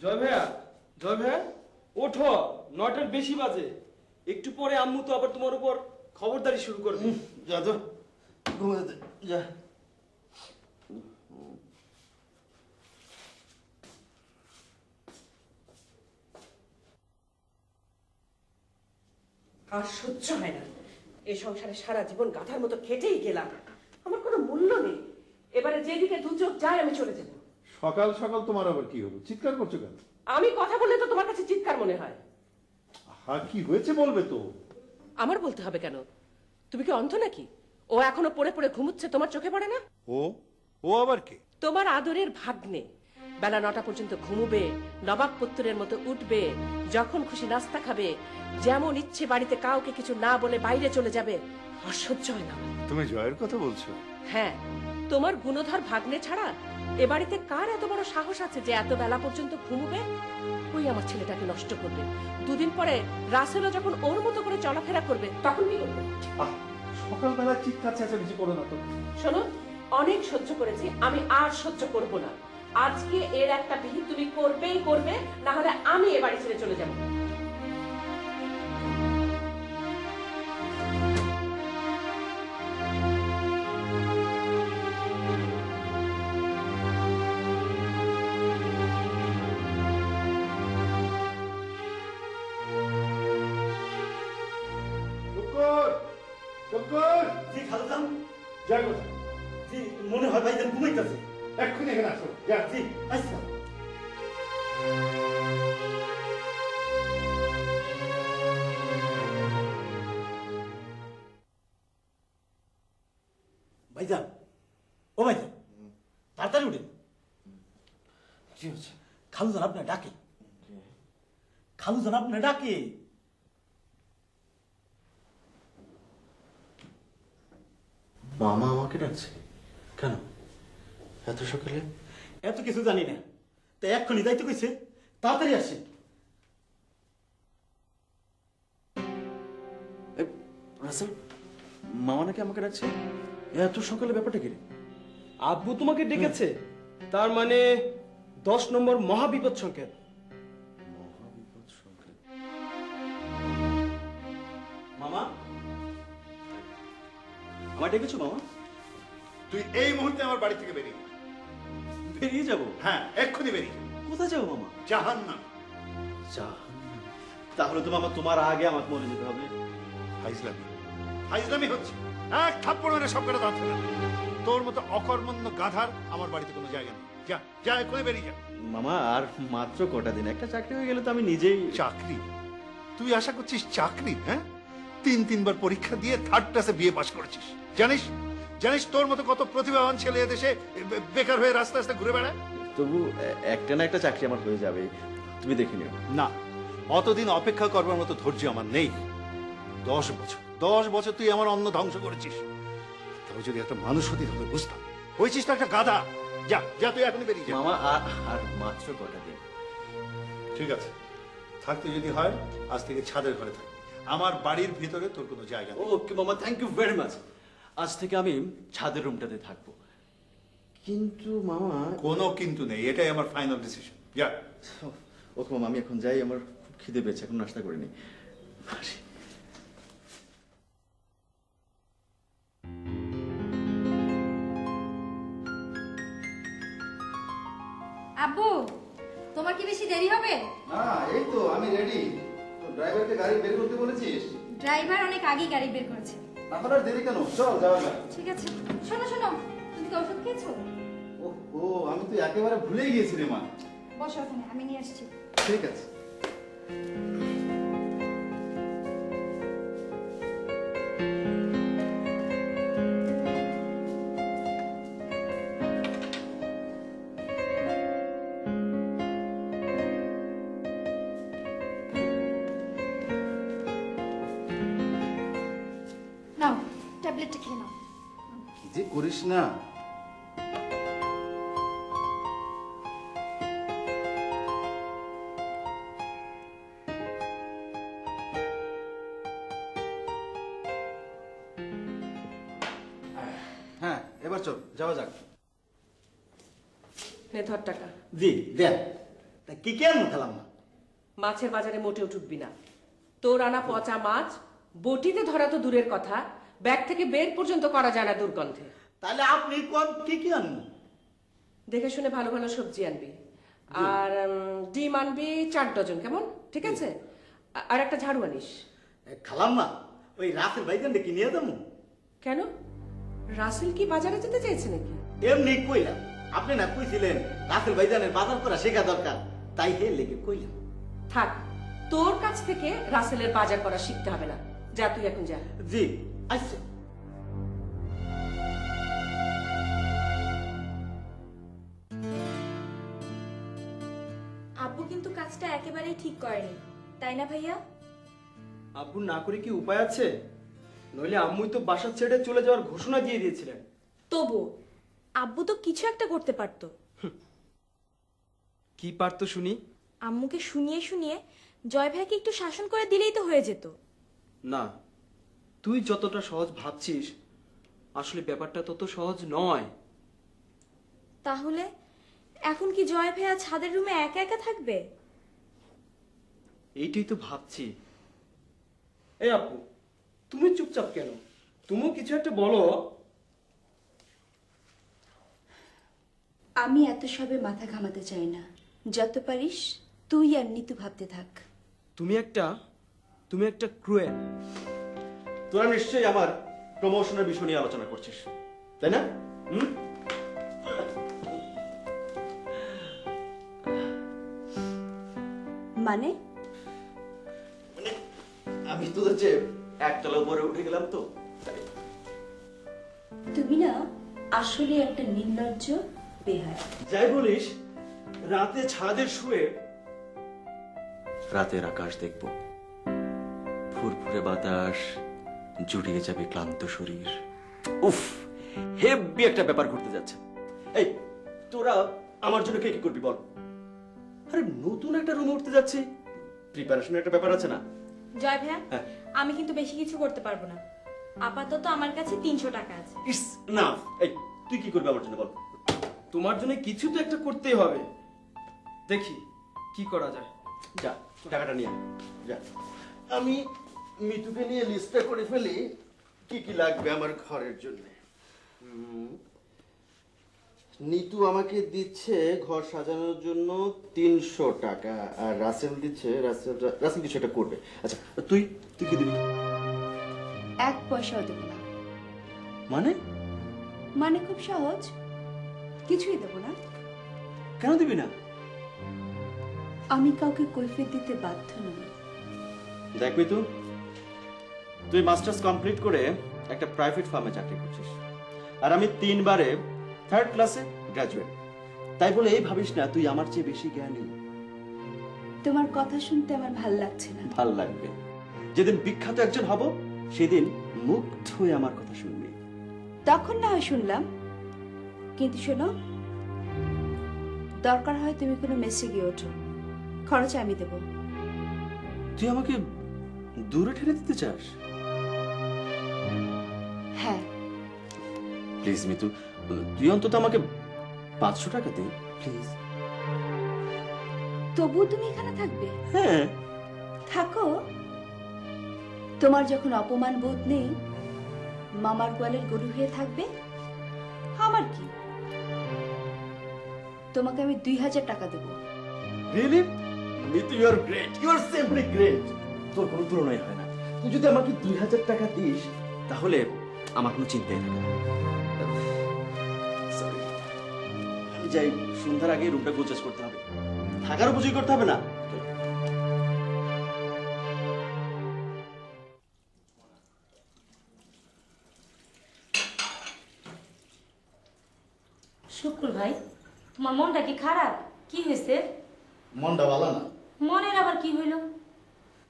জয় ভাইয়া, জয় ভাইয়া, ওঠো, 9টার বেশি বাজে। একটু পরে আম্মু তো আবার তোমার উপর খবরদারি শুরু করবে। যা তো ঘুমাতে যা। আর সহ্য হয় না, এই সংসারে সারা জীবন গাধার মতো খেটেই গেলাম, আমার কোনো মূল্য নেই। এবারে যেদিকে দু চোখ যায় আমি চলে যাব। সকাল সকাল তোমার আবার কি হলো? চিৎকার করছো কেন? আমি কথা বললে তো তোমার কাছে চিৎকার মনে হয়। হ্যাঁ, কি হয়েছে বলবে তো? আমার বলতে হবে কেন? তুমি কি অন্ধ নাকি? ও এখনো পড়ে পড়ে ঘুমুচ্ছে, তোমার চোখে পড়ে না? ও ও আবার কে? তোমার আদরের ভাগ্নে। বেলা 9টা পর্যন্ত ঘুমুবে, নবাব পুত্রের মতো উঠবে, যখন খুশি নাস্তা খাবে, যেমন ইচ্ছে বাড়িতে কাউকে কিছু না বলে বাইরে চলে যাবে। অসহ্য হয় না। তুমি জয়ের কথা বলছো? হ্যাঁ, তোমার গুণধর ভাগ্নে ছাড়া এ বাড়িতে কার এত বড় সাহস আছে যে এত বেলা পর্যন্ত ঘুমুবে? ওই আমার ছেলেটাকে নষ্ট করবে। দুদিন পরে রাসেলও যখন ওর মতো করে চলাফেরা করবে, তখন কি করবে? সকালবেলা চিৎকার চেঁচামেচি করো না তো। শোনো, অনেক সহ্য করেছি, আমি আর সহ্য করব না। আজকে এর একটা বিহিত তুমি করবেই করবে, না হলে আমি এ বাড়ি ছেড়ে চলে যাব। মনে হয় ভাইজান ঘুমাইতেছে। এক্ষুনি এখানে আসো। যা। জি আচ্ছা। ভাইজান, ও ভাইজান, তাড়াতাড়ি উঠেন। কি হচ্ছে? খালুজান আপনার ডাকে। খালুজান আপনার ডাকে। মামা আমাকে ডাকছে কেন এত সকালে? এত কিছু জানি না, তাই এক্ষুনি যাইতে কইছে, তাড়াতাড়ি আসেন। রাসেল, মামা নাকি আমাকে ডাকছে এত সকালে? ব্যাপারটা কি রে? আব্বু তোমাকে ডেকেছে, তার মানে 10 নম্বর মহাবিপদ সংকেত। মহাবিপদ সংকেত। মামা, আমার ডেকেছো মামা? তুই এই মুহূর্তে আমার বাড়ি থেকে বেরিয়ে যা। বেরিয়ে যাবো? হ্যাঁ, এক্ষুনি বেরিয়ে যা। কোথায় যাবো মামা? জাহান্নাম। জাহান্নাম? তাহলে তো মামা তোমার আগে আমাকে মরে যেতে হবে। ফাইজলামি, ফাইজলামি হচ্ছে। এক থাপ্পড় মেরে সব কটা দাঁত ফেলে। তোর মতো অকর্মণ্য গাধার আমার বাড়িতে কোনো জায়গা নেই। যা যা, এক্ষুনি বেরিয়ে যা। মামা আর মাত্র কটা দিন, একটা চাকরি হয়ে গেলে তো আমি নিজেই। চাকরি? তুই আশা করছিস চাকরি? হ্যাঁ, 3-3বার পরীক্ষা দিয়ে 3rd ক্লাসে বিএ পাস করেছিস। জানিস জানিস তোর মতো কত প্রতিভাবান ছেলে এদেশে বেকার হয়ে রাস্তা রাস্তা ঘুরে বেড়ায়? তবু একটা না একটা চাকরি আমার হয়ে যাবে, তুমি দেখে নিও। না, অতদিন অপেক্ষা করবার মতো ধৈর্য আমার নেই। 10 বছর তুই আমার অন্ন ধ্বংস করেছিস। তবে যদি একটা মানুষ হতি তাহলে বুঝতাম। হয়েছিস তো একটা গাধা। যা যা, তুই এখনই বেরিয়ে যা। মামা আর মাত্র কটা দিন। ঠিক আছে, থাকতে যদি হয় আজ থেকে ছাদের ঘরে থাক। আমার বাড়ির ভিতরে তোর কোনো জায়গা নেই। ওকে মামা, থ্যাংক ইউ ভেরি মাচ। আজ থেকে আমি ছাদের রুমটাতে থাকবো। কিন্তু মামা। কোনো কিন্তু নেই, এটাই আমার ফাইনাল ডিসিশন। যা। ওকে মামা, আমি এখন যাই, আমার খুব খিদে পেয়েছে, এখন নাস্তা করিনি। আব্বু, তোমার কি বেশি দেরি হবে? না, এই তো আমি রেডি। তো ড্রাইভারকে গাড়ি বের করতে বলেছিস? ড্রাইভার অনেক আগেই গাড়ি বের করেছে। তাহলে আর দেরি কেন? চল যাওয়া যাক। ঠিক আছে, শোনো শোনো, তুমি কি ওষুধ খেয়েছো? ও, আমি তো একেবারে ভুলেই গেছি রে মা। বসো ওখানে, আমি নিয়ে আসছি। ঠিক আছে। নাও, ট্যাবলেটটা খেয়ে নাও। কি যে করিস না। হ্যাঁ, এবার চল যাওয়া যাক। নে ধর টাকা। জি দেন। তা কি কেন খেলাম না? মাছের বাজারে মোটেও ঠুকবি না। তোর আনা পচা মাছ বটিতে ধরা তো দূরের কথা, ব্যাগ থেকে বের পর্যন্ত করা যায় না দুর্গন্ধে। তাহলে আপনি কোন কি আনবো? দেখে শুনে ভালো ভালো সবজি আনবি, আর ডিম আনবি 4 ডজন, কেমন? ঠিক আছে? আর একটা ঝাড়ু আনিস। খালাম না, ওই রাতের ভাইজান কি নিয়ে যাবো? কেন, রাসেল কি বাজারে যেতে চাইছে নাকি? এমনি কইলাম, আপনি না কইছিলেন রাতের ভাইজানের বাজার করা শেখা দরকার, তাই হে লেগে কইলাম। থাক, তোর কাছ থেকে রাসেলের বাজার করা শিখতে হবে না। যা, তুই এখন যা। জি আচ্ছা। আব্বু কিন্তু কাজটা একেবারেই ঠিক করেনি, তাই না ভাইয়া? আব্বু না করে কি উপায় আছে? নইলে আম্মুই তো বাসা ছেড়ে চলে যাওয়ার ঘোষণা দিয়ে দিয়েছিলেন। তবু আব্বু তো কিছু একটা করতে পারতো। কি পারতো শুনি? আম্মুকে শুনিয়ে শুনিয়ে জয় ভাইকে একটু শাসন করে দিলেই তো হয়ে যেত। না, তুই যতটা সহজ ভাবছিস আসলে ব্যাপারটা তত সহজ নয়। তাহলে এখন কি জয় ভাইয়া ছাদের রুমে একা একা থাকবে? এইটাই তো ভাবছি। এই আপু, তুমি চুপচাপ কেন? তুমিও কিছু একটা বলো। আমি এত সবে মাথা ঘামাতে চাই না, যত পারিস তুই আর নিতু ভাবতে থাক। তুমি একটা ক্রুয়েল। তোরা নিশ্চয়ই আমার প্রমোশনের বিষয় নিয়ে আলোচনা করছিস, তাই না? মানে আমি তোদের যে একতলা উপরে উঠে গেলাম তো। তুমি না আসলে একটা নির্লজ্জ বেহায়া। যাই বলিস, রাতে ছাদে শুয়ে রাতের আকাশ দেখব, ফুরফুরে বাতাস, জুড়িয়ে যাবে ক্লান্ত শরীর। উফ, হেভি একটা ব্যাপার ঘটতে যাচ্ছে। এই তোরা আমার জন্য কি করবি বল? আরে নতুন একটা রুমে উঠতে যাচ্ছি, প্রিপারেশনের একটা ব্যাপার আছে না? জয় ভাইয়া, হ্যাঁ। আমি কিন্তু বেশি কিছু করতে পারবো না। আপাতত আমার কাছে 300 টাকা আছে। ইস না, এই তুই কি করবি আমার জন্য বল? তোমার জন্য কিছু তো একটা করতেই হবে। দেখি কি করা যায়। যা টাকাটা নিয়ে আয়, যা। আমি মিতুকে নিয়ে লিস্টটা করে ফেলি কি কি লাগবে আমার ঘরের জন্য। নিতু আমাকে দিচ্ছে ঘর সাজানোর জন্য 300 টাকা, আর রাসেল দিচ্ছে রাসেল কিছু একটা করবে। আচ্ছা, তুই কি দিবি? 1 পয়সাও দেব না। মানে মানে খুব সহজ, কিছুই দেব না। কেন দিবি না? আমি কাউকে কৈফিয়ত দিতে বাধ্য নই। দেখ মিতু, তুই মাস্টার্স কমপ্লিট করে একটা প্রাইভেট ফার্মে চাকরি করছিস, আর আমি 3 বারে 3rd ক্লাসে গ্রাজুয়েট। তাই বলে এই ভাবিস না তুই আমার চেয়ে বেশি জ্ঞানী। তোমার কথা শুনতে আমার ভাল লাগছে না। ভাল লাগবে যেদিন বিখ্যাত একজন হব, সেদিন মুগ্ধ হয়ে আমার কথা শুনবি। তখন না হয় শুনলাম, কিন্তু শোনো, দরকার হয় তুমি কোনো মেসে গিয়ে ওঠো, খরচ আমি দেব। তুই আমাকে দূরে ঠেলে দিতে চাস? হ্যাঁ। প্লিজ মিতু, তুই অন্তত আমাকে 500 টাকা দে প্লিজ। তবু তুমি এখানে থাকবে? হ্যাঁ থাকো। তোমার যখন অপমান বোধ নেই, মামার গোয়ালের গরু হয়ে থাকবে। আমার কি, তোমাকে আমি 2000 টাকা দেব। Really? Mitu, you are great, you are simply great. তোর কোনো তুলনাই হয় না। তুই যদি আমাকে 2000 টাকা দিস, তাহলে আমার কোনো চিন্তাই থাকে না। Sorry, আমি যাই, সন্ধ্যার আগে রুমটা গোছগাছ করতে হবে, থাকার উপযোগী করতে হবে না? শুক্র ভাই, তোমার মনটা কি খারাপ? কি হয়েছে? মনটা ভালো না। মনের আবার কি হইল?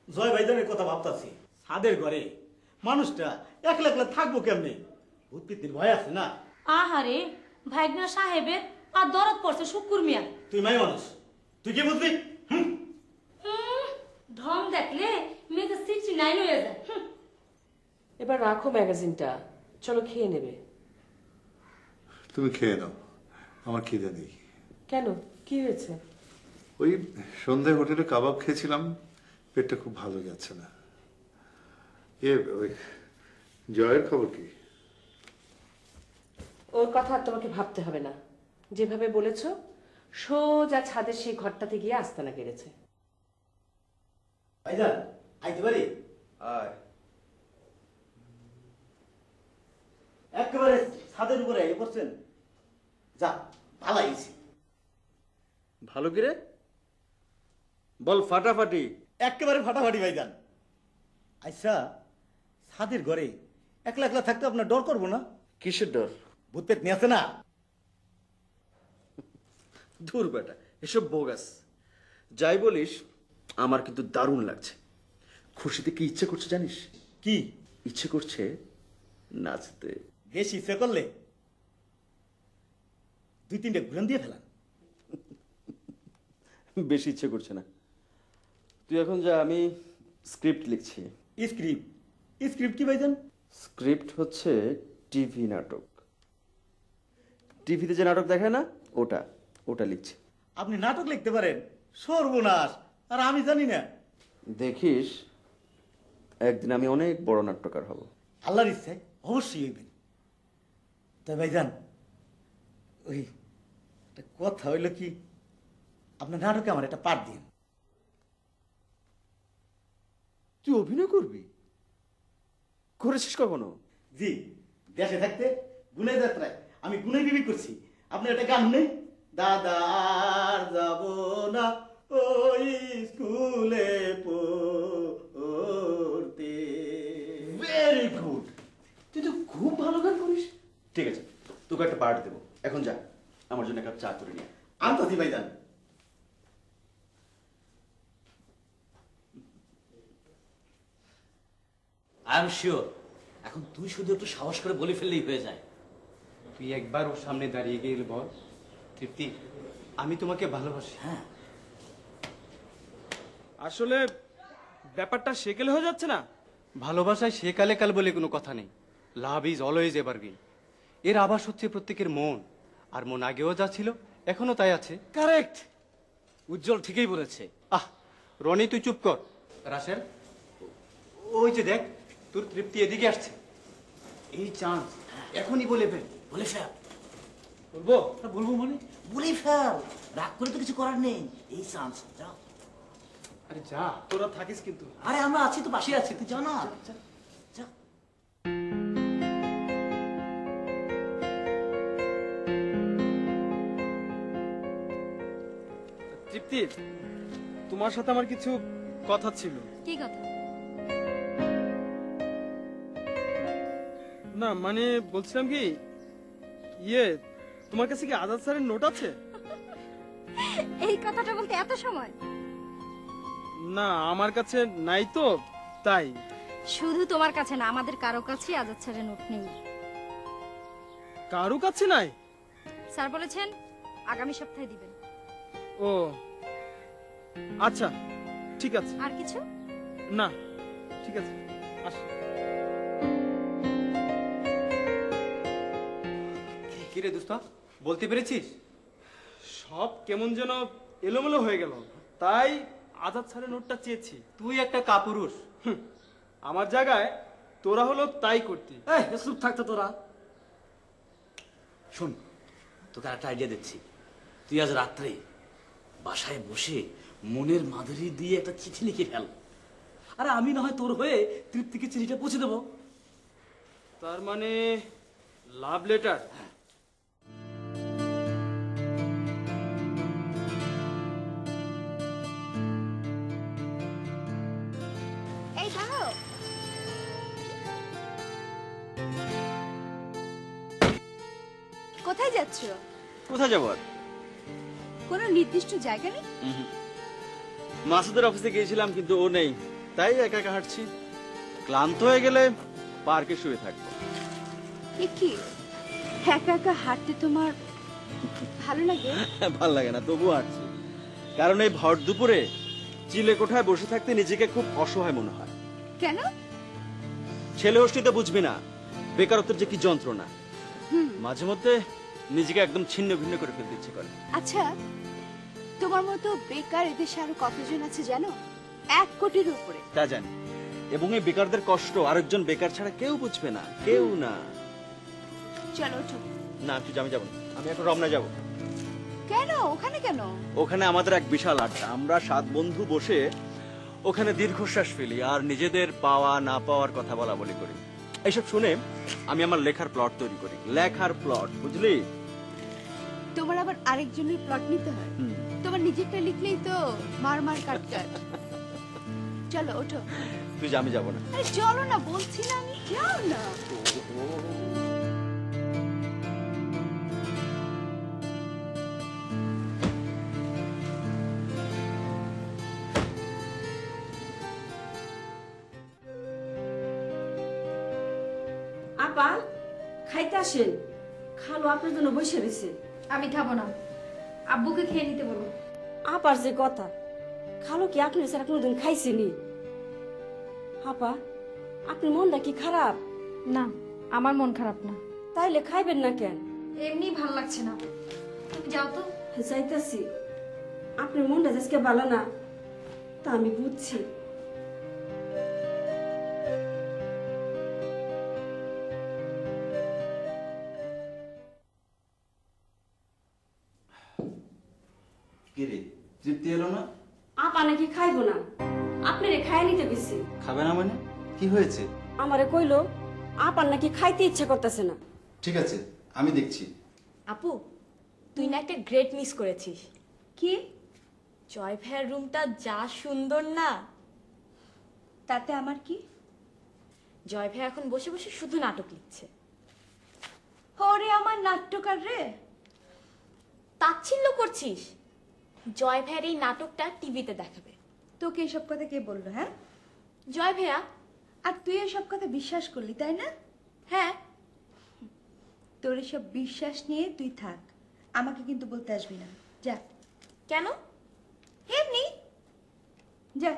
জয় ভাইজানের কথা ভাবতাছি, ছাদের ঘরে মানুষটা একলা একলা থাকবো কেমনে? ভূত পিত্তির ভয় আছে না? আহারে, ভাইগনা সাহেবের আর দরদ পড়ছে শুক্র মিয়া। তুই মাই মানুষ, তুই কি বুঝবি? ঢং দেখলে মেয়েদের সিটছি নাই হয়ে যায়। এবার রাখো ম্যাগাজিনটা, চলো খেয়ে নেবে। তুমি খেয়ে নাও, আমার খিদে নেই। কেন, কি হয়েছে? ওই সন্ধ্যায় হোটেলে কাবাব খেয়েছিলাম, পেটটা খুব ভালো যাচ্ছে না। ওই জয়ের খবর কি? ওর কথা আর তোমাকে ভাবতে হবে না, যেভাবে বলেছো সোজা ছাদের সেই ঘরটাতে গিয়ে আস্তানা কেড়েছে। ভাইজান আইতে পারি? আয়। একেবারে ছাদের উপরে এ করছেন, যা ভালো হয়েছে। ভালো করে বল, ফাটাফাটি। একেবারে ফাটাফাটি ভাইজান। আচ্ছা, ছাদের ঘরে একলা একলা থাকতে আপনার ডর করবো না? কিসের ডর? ভূত পেট নিয়ে আসে না? ধুর বেটা, এসব বোগাস। যাই বলিস, আমার কিন্তু দারুণ লাগছে। খুশিতে কি ইচ্ছে করছে জানিস? কি ইচ্ছে করছে নাচতে। বেশি ইচ্ছে করলে 2-3টা ঘুরান দিয়ে ফেলান। বেশি ইচ্ছে করছে না। তুই এখন যা, আমি স্ক্রিপ্ট লিখছি। স্ক্রিপ্ট? স্ক্রিপ্ট কি ভাইজান? স্ক্রিপ্ট হচ্ছে টিভি নাটক। টিভিতে যে নাটক দেখায় না, ওটা ওটা লিখছি। আপনি নাটক লিখতে পারেন? সর্বনাশ, আর আমি জানি না। দেখিস, একদিন আমি অনেক বড় নাট্যকার হব। আল্লাহর ইচ্ছায় অবশ্যই হইবেন। তাই ভাইজান, ওই একটা কথা হইল কি, আপনার নাটকে আমার একটা পাঠ দিন। তুই অভিনয় করবি? করেছিস কখনো? জি, দেশে থাকতে গুনে যাত্রায় আমি গুনে বিবি করছি। আপনার একটা গান নেই? দাদা আর যাব না ওই স্কুলে পড়তে। ভেরি গুড, তুই তো খুব ভালো গান করিস। ঠিক আছে, তোকে একটা পার্ট দেবো। এখন যা, আমার জন্য এক কাপ চা করে নিয়ে। আনতাছি ভাইজান। আই এম শিওর এখন তুই শুধু একটু সাহস করে বলে ফেললেই হয়ে যায়। তুই একবার ওর সামনে দাঁড়িয়ে গেলে বল, তৃপ্তি আমি তোমাকে ভালোবাসি। হ্যাঁ, আসলে ব্যাপারটা সেকেলে হয়ে যাচ্ছে না। ভালোবাসায় সেকালে কাল বলে কোনো কথা নেই। Love is always evergreen. এর আবাস হচ্ছে প্রত্যেকের মন, আর মন আগেও যা ছিল এখনো তাই আছে। কারেক্ট, উজ্জ্বল ঠিকই বলেছে। আহ রনি, তুই চুপ কর। রাসেল, ওই যে দেখ, তোর তৃপ্তি এদিকে আসছে। এই চান্স, এখনই বলে ফেল। বলে ফেল। বলবো? বলবো মানে বলে ফেল, রাগ করে তো কিছু করার নেই। এই চান্স, যাও। আরে যা, তোরা থাকিস কিন্তু। আরে আমরা আছি তো, পাশে আছি, তুই যা না। যা। তৃপ্তি, তোমার সাথে আমার কিছু কথা ছিল। কি কথা? না মানে বলছিলাম কি, তোমার কাছে কি আজাদ স্যারের নোট আছে? এই কথাটা বলতে এত সময়? না, আমার কাছে নাই তো, তাই। শুধু তোমার কাছে না, আমাদের কারো কাছেই আজাদ স্যারের নোট নেই। কারো কাছে নাই? স্যার বলেছেন আগামী সপ্তাহে দিবেন। ও আচ্ছা, ঠিক আছে। আর কিছু না, ঠিক আছে, আসি। কিরে দোস্ত, বলতে পেরেছিস? সব কেমন যেন এলোমেলো হয়ে গেল, তাই আজাদ স্যারের নোটটা চেয়েছি। তুই একটা কাপুরুষ, আমার জায়গায় তোরা হলো তাই করতি। চুপ থাকতো তোরা। শোন, তোকে একটা আইডিয়া দিচ্ছি। তুই আজ রাত্রে বাসায় বসে মনের মাধুরী দিয়ে একটা চিঠি লিখে ফেল। আরে আমি না হয় তোর হয়ে তৃপ্তিকে চিঠিটা পৌঁছে দেবো। তার মানে লাভ লেটার? এই দাঁড়াও। কোথায় যাচ্ছ? কোথায় যাবো আর? কোনো নির্দিষ্ট জায়গা নেই? মাসুদের অফিসে গিয়েছিলাম, কিন্তু ও নেই, তাই একা একা হাঁটছি। ক্লান্ত হয়ে গেলে পার্কে শুয়ে থাকবো। এ কি, একা একা হাঁটতে তোমার ভালো লাগে? ভাল লাগে না, তবু হাঁটছি। কারণ এই ভর দুপুরে চিলে কোঠায় বসে থাকতে নিজেকে খুব অসহায় মনে হয়। কেন? ছেলে হোস্টিতে বুঝবি না বেকারত্বের যে কি যন্ত্রণা। মাঝে মধ্যে নিজেকে একদম ছিন্ন ভিন্ন করে ফেলতে ইচ্ছে করে। আচ্ছা, তোমার মতো বেকার এদেশে আরো কতজন আছে জানো? 1 কোটির উপরে। তা জানি, এবং এই বেকারদের কষ্ট আরেকজন বেকার ছাড়া কেউ বুঝবে না, কেউ না। চলো ওঠো। না তুই আমি যাবো না, আমি এখন রমনা যাব। কেন? ওখানে কেন? ওখানে আমাদের এক বিশাল আড্ডা, আমরা 7 বন্ধু বসে ওখানে দীর্ঘশ্বাস ফেলি আর নিজেদের পাওয়া না পাওয়ার কথা বলা বলি করি। এইসব শুনে আমি আমার লেখার প্লট তৈরি করি, লেখার প্লট, বুঝলি? তোমার আবার আরেকজনের প্লট নিতে হয়? তোমার নিজেরটা লিখলেই তো মার মার কাট কাট। চলো ওঠো। তুই যা, আমি যাবো না। আরে চলো না বলছি না আমি, যাও না। আপা খাইতে আসেন, খালো আপনার জন্য বসে রয়েছে। আমি খাবো না, আব্বুকে খেয়ে নিতে বলো। আপার যে কথা, খালো কি আপনি স্যার কোনোদিন খাইছেনি? আপা আপনি মনটা কি খারাপ? না, আমার মন খারাপ না। তাইলে খাইবেন না কেন? এমনি ভাল লাগছে না, তুমি যাও তো। যাইতাছি। আপনার মনটা আজকে ভালো না, তা আমি বুঝছি। কিরে তৃপ্তি এলো না? আপা নাকি খাইবো না, আপনি রে খাইয়া নিতে গেছি। খাবে না মানে কি হয়েছে? আমারে কইলো আপার নাকি খাইতে ইচ্ছা করতেছে না। ঠিক আছে, আমি দেখছি। আপু, তুই না একটা গ্রেট মিস করেছিস। কি? জয় ভাইয়ের রুমটা যা সুন্দর না। তাতে আমার কি? জয় ভাই এখন বসে বসে শুধু নাটক লিখছে। ওরে আমার নাট্যকার রে। তাচ্ছিল্য করছিস? জয় ভাইয়ের এই নাটকটা টিভিতে দেখাবে। তোকে এসব কথা কে বললো? হ্যাঁ, জয় ভাইয়া। আর তুই এসব কথা বিশ্বাস করলি তাই না? হ্যাঁ। তোর এসব বিশ্বাস নিয়ে তুই থাক, আমাকে কিন্তু বলতে আসবি না। যা। কেন? এমনি যা,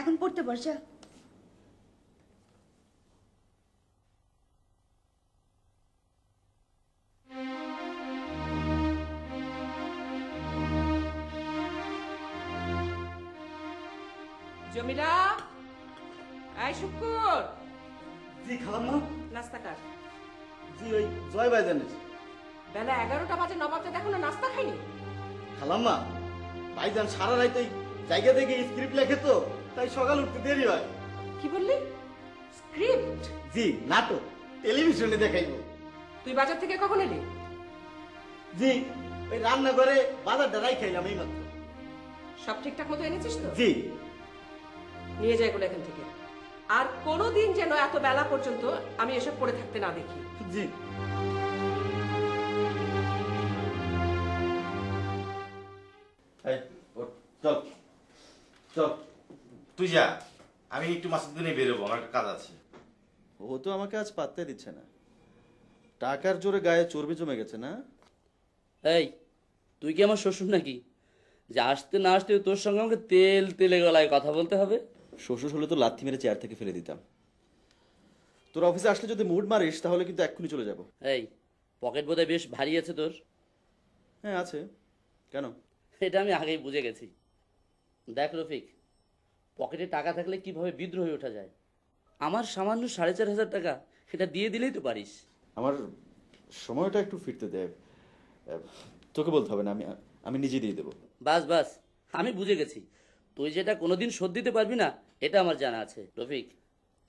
এখন পড়তে বস যা। জমিলা, আই শুকুর, জি খালাম্মা। নাস্তা কর। জি ওই জয় ভাইজানের। বেলা 11টা বাজে, নবাবটা দেখো না নাস্তা খাইনি। খালাম্মা, ভাইজান সারা রাত ওই জায়গা থেকে স্ক্রিপ্ট লেখে তো, তাই সকাল উঠতে দেরি হয়। কি বললি? স্ক্রিপ্ট? জি নাটক, টেলিভিশনে দেখাইবো। তুই বাজার থেকে কখন এলি? জি ওই রান্না করে বাজারটা রাই খাইলাম এই মাত্র। সব ঠিকঠাক মতো এনেছিস তো? জি। নিয়ে যাই এগুলো এখান থেকে, আর কোনোদিন যেন এত বেলা পর্যন্ত আমি এসব পড়ে থাকতে না দেখি। জি। চল চল, তুই যা, আমি একটু মাছের দিনে বেরোবো, আমার একটা কাজ আছে। ও তো আমাকে আজ পাত্তাই দিচ্ছে না। টাকার জোরে গায়ে চর্বি জমে গেছে না? এই, তুই কি আমার শ্বশুর নাকি যে আসতে না আসতে তোর সঙ্গে আমাকে তেল তেলে গলায় কথা বলতে হবে? শ্বশুর হলে তো লাথি মেরে চেয়ার থেকে ফেলে দিতাম। তোর অফিসে আসলে যদি মুড মারিস তাহলে কিন্তু এক্ষুনি চলে যাব। এই, পকেট বোধহয় বেশ ভারী আছে তোর। হ্যাঁ আছে, কেন? এটা আমি আগেই বুঝে গেছি। দেখ রফিক, পকেটে টাকা থাকলে কিভাবে বিদ্রোহী ওঠা যায়। আমার সামান্য 4,500 টাকা, সেটা দিয়ে দিলেই তো পারিস। আমার সময়টা একটু ফিরতে দে, তোকে বলতে হবে না, আমি নিজে দিয়ে দেবো। বাস বাস, আমি বুঝে গেছি তুই যেটা কোনোদিন শোধ দিতে পারবি না, এটা আমার জানা আছে। রফিক,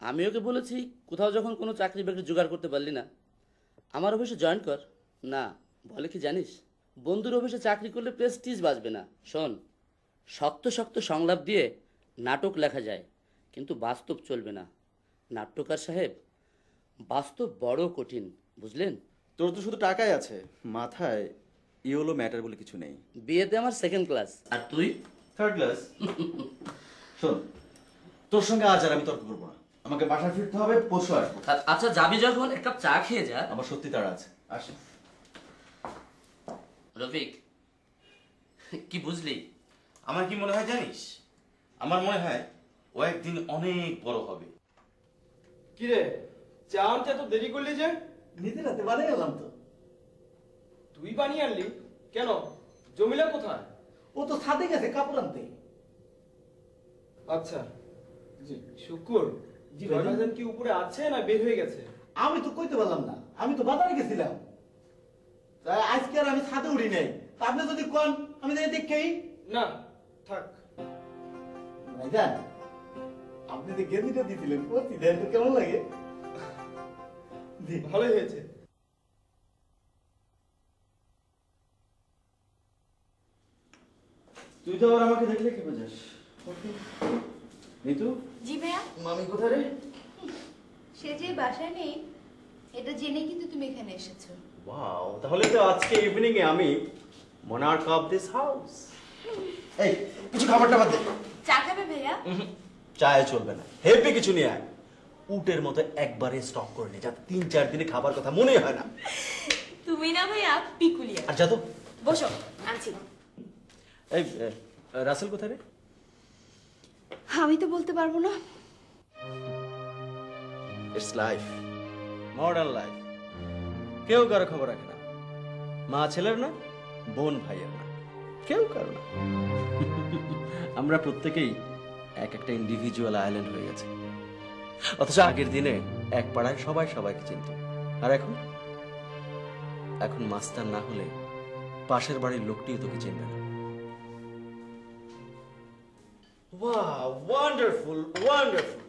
আমি ওকে বলেছি কোথাও যখন কোনো চাকরি বাকরি জোগাড় করতে পারলি না, আমার অফিসে জয়েন কর। না, বলে কি জানিস, বন্ধুর অফিসে চাকরি করলে প্রেস্টিজ বাঁচবে না। শোন, শক্ত শক্ত সংলাপ দিয়ে নাটক লেখা যায়, কিন্তু বাস্তব চলবে না। নাট্যকার সাহেব, বাস্তব বড় কঠিন, বুঝলেন? তোর তো শুধু টাকাই আছে, মাথায় ইয়েলো ম্যাটার বলে কিছু নেই। বিয়েতে আমার 2nd ক্লাস, আর তুই 3rd ক্লাস। শোন, তোর সঙ্গে আজ আর আমি তর্ক করবো না, আমাকে বাসায় ফিরতে হবে, পরশু আসবো। আচ্ছা যাবি যখন এক কাপ চা খেয়ে যা। আমার সত্যি তাড়া আছে, আসি। রফিক, কি বুঝলি? আমার কি মনে হয় জানিস, আমার মনে হয় ও একদিন অনেক বড় হবে। কিরে, চা আনতে এত দেরি করলি যে? নিজে রাতে বানিয়ে এলাম তো। তুই বানিয়ে আনলি কেন? জমিলা কোথায়? ও ও তো ছাদে গেছে কাপড় আনতে। আচ্ছা জি শুকুর, জি জয় ভাইজান। ভাইজান কি উপরে আছে না বের হয়ে গেছে? আমি তো কইতে পারলাম না, আমি তো বাজারে গেছিলাম। তা আজকে আর আমি ছাদে উঠি নাই। তা আপনি যদি কোন আমি যাই দেখেই। না থাক। ভাইজান আপনি যে গেঞ্জিটা দিয়েছিলেন পরছি, দেন তো কেমন লাগে? জি ভালোই হয়েছে। তুই তো আবার আমাকে দেখলে কি বোঝাস? নিতু, জি ভাইয়া। মামি কোথায় রে? সে যে বাসায় নেই এটা জেনে কিন্তু তুমি এখানে এসেছো। ওয়াও, তাহলে তো আজকে ইভিনিং এ আমি মনার্ক অফ দিস হাউস। এই কিছু খাবার টাবার দে। চা খাবে ভাইয়া? চায়ে চলবে না, হেভি কিছু নিয়ে আয়। উটের মতো একবারে স্টক করে নে, যাতে 3-4 দিনে খাবার কথা মনে হয় না। তুমি না ভাইয়া পিকুলিয়া। আর যা তো। বসো, আনছি। এই রাসেল কোথায় রে? আমি তো বলতে পারবো না। It's life, modern life. কেউ কারো খবর রাখে না, মা ছেলের না, বোন ভাইয়ের না, কেউ কারো না। আমরা প্রত্যেকেই এক একটা ইন্ডিভিজুয়াল আইল্যান্ড হয়ে গেছে। অথচ আগের দিনে এক পাড়ায় সবাই সবাইকে চিনত, আর এখন এখন মাস্টার না হলে পাশের বাড়ির লোকটিও তোকে চিনবে না। Wow, wonderful wonderful.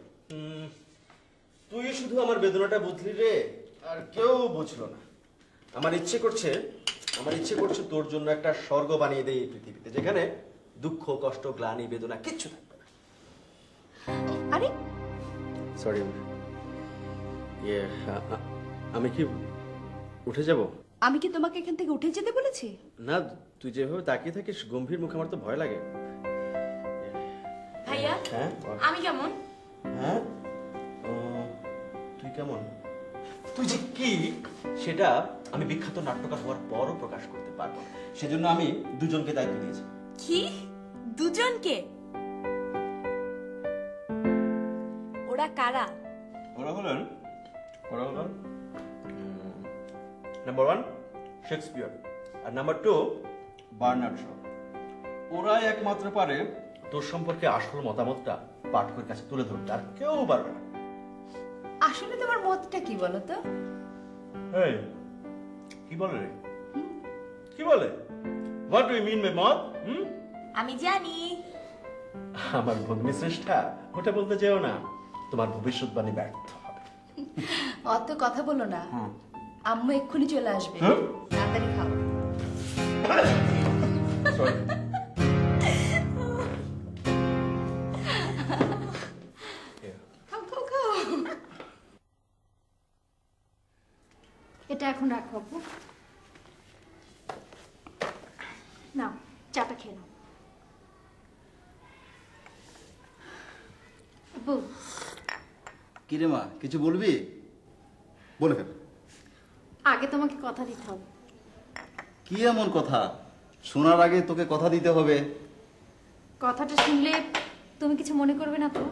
তুই শুধু আমার বেদনাটা বুঝলি রে, আর কেউ বুঝলো না। আমার ইচ্ছে করছে তোর জন্য একটা স্বর্গ বানিয়ে দেই এই পৃথিবীতে, যেখানে দুঃখ, কষ্ট, গ্লানি, বেদনা কিচ্ছু থাকবে না। আরে সরি, আমি কি উঠে যাব? আমি কি তোমাকে এখান থেকে উঠে যেতে বলেছি? না, তুই যেভাবে তাকিয়ে থাকিস গম্ভীর মুখে, আমার তো ভয় লাগে। ভাইয়া হ্যাঁ আমি কেমন? হ্যাঁ, তুই কেমন? তুই যে কি সেটা আমি বিখ্যাত নাট্যকার হওয়ার পরও প্রকাশ করতে পারবো না। সেজন্য আমি দুজনকে দায়িত্ব দিয়েছি। কি দুজনকে? ওরা কারা? ওরা হলেন নাম্বার 1 শেক্সপিয়ার, আর নাম্বার 2 বার্নার্ড শ। ওরাই একমাত্র পারে তোর সম্পর্কে আসল মতামতটা পাঠকের কাছে তুলে ধরতে, আর কেউ পারবে না। আসলে তোমার মতটা কি বলো তো? এই কি বলে রে? কি বলে? What do you mean by মত? আমি জানি। আমার ভগ্নী শ্রেষ্ঠা, ওটা বলতে যেও না, তোমার ভবিষ্যৎবাণী ব্যর্থ হবে। অত কথা বলো না, আম্মু এক্ষুনি চলে আসবে। হ্যাঁ? তাড়াতাড়ি খাও। Sorry. খাও খাও খাও। এটা এখন রাখো আপু। নাও চাটা খেয়ে নাও। আপু কিরে মা, কিছু বলবি? বলে ফেল। আগে তোমাকে কথা দিতে হবে। কি এমন কথা? শোনার আগে তোকে কথা দিতে হবে। কথাটা শুনলে তুমি কিছু মনে করবে না তো?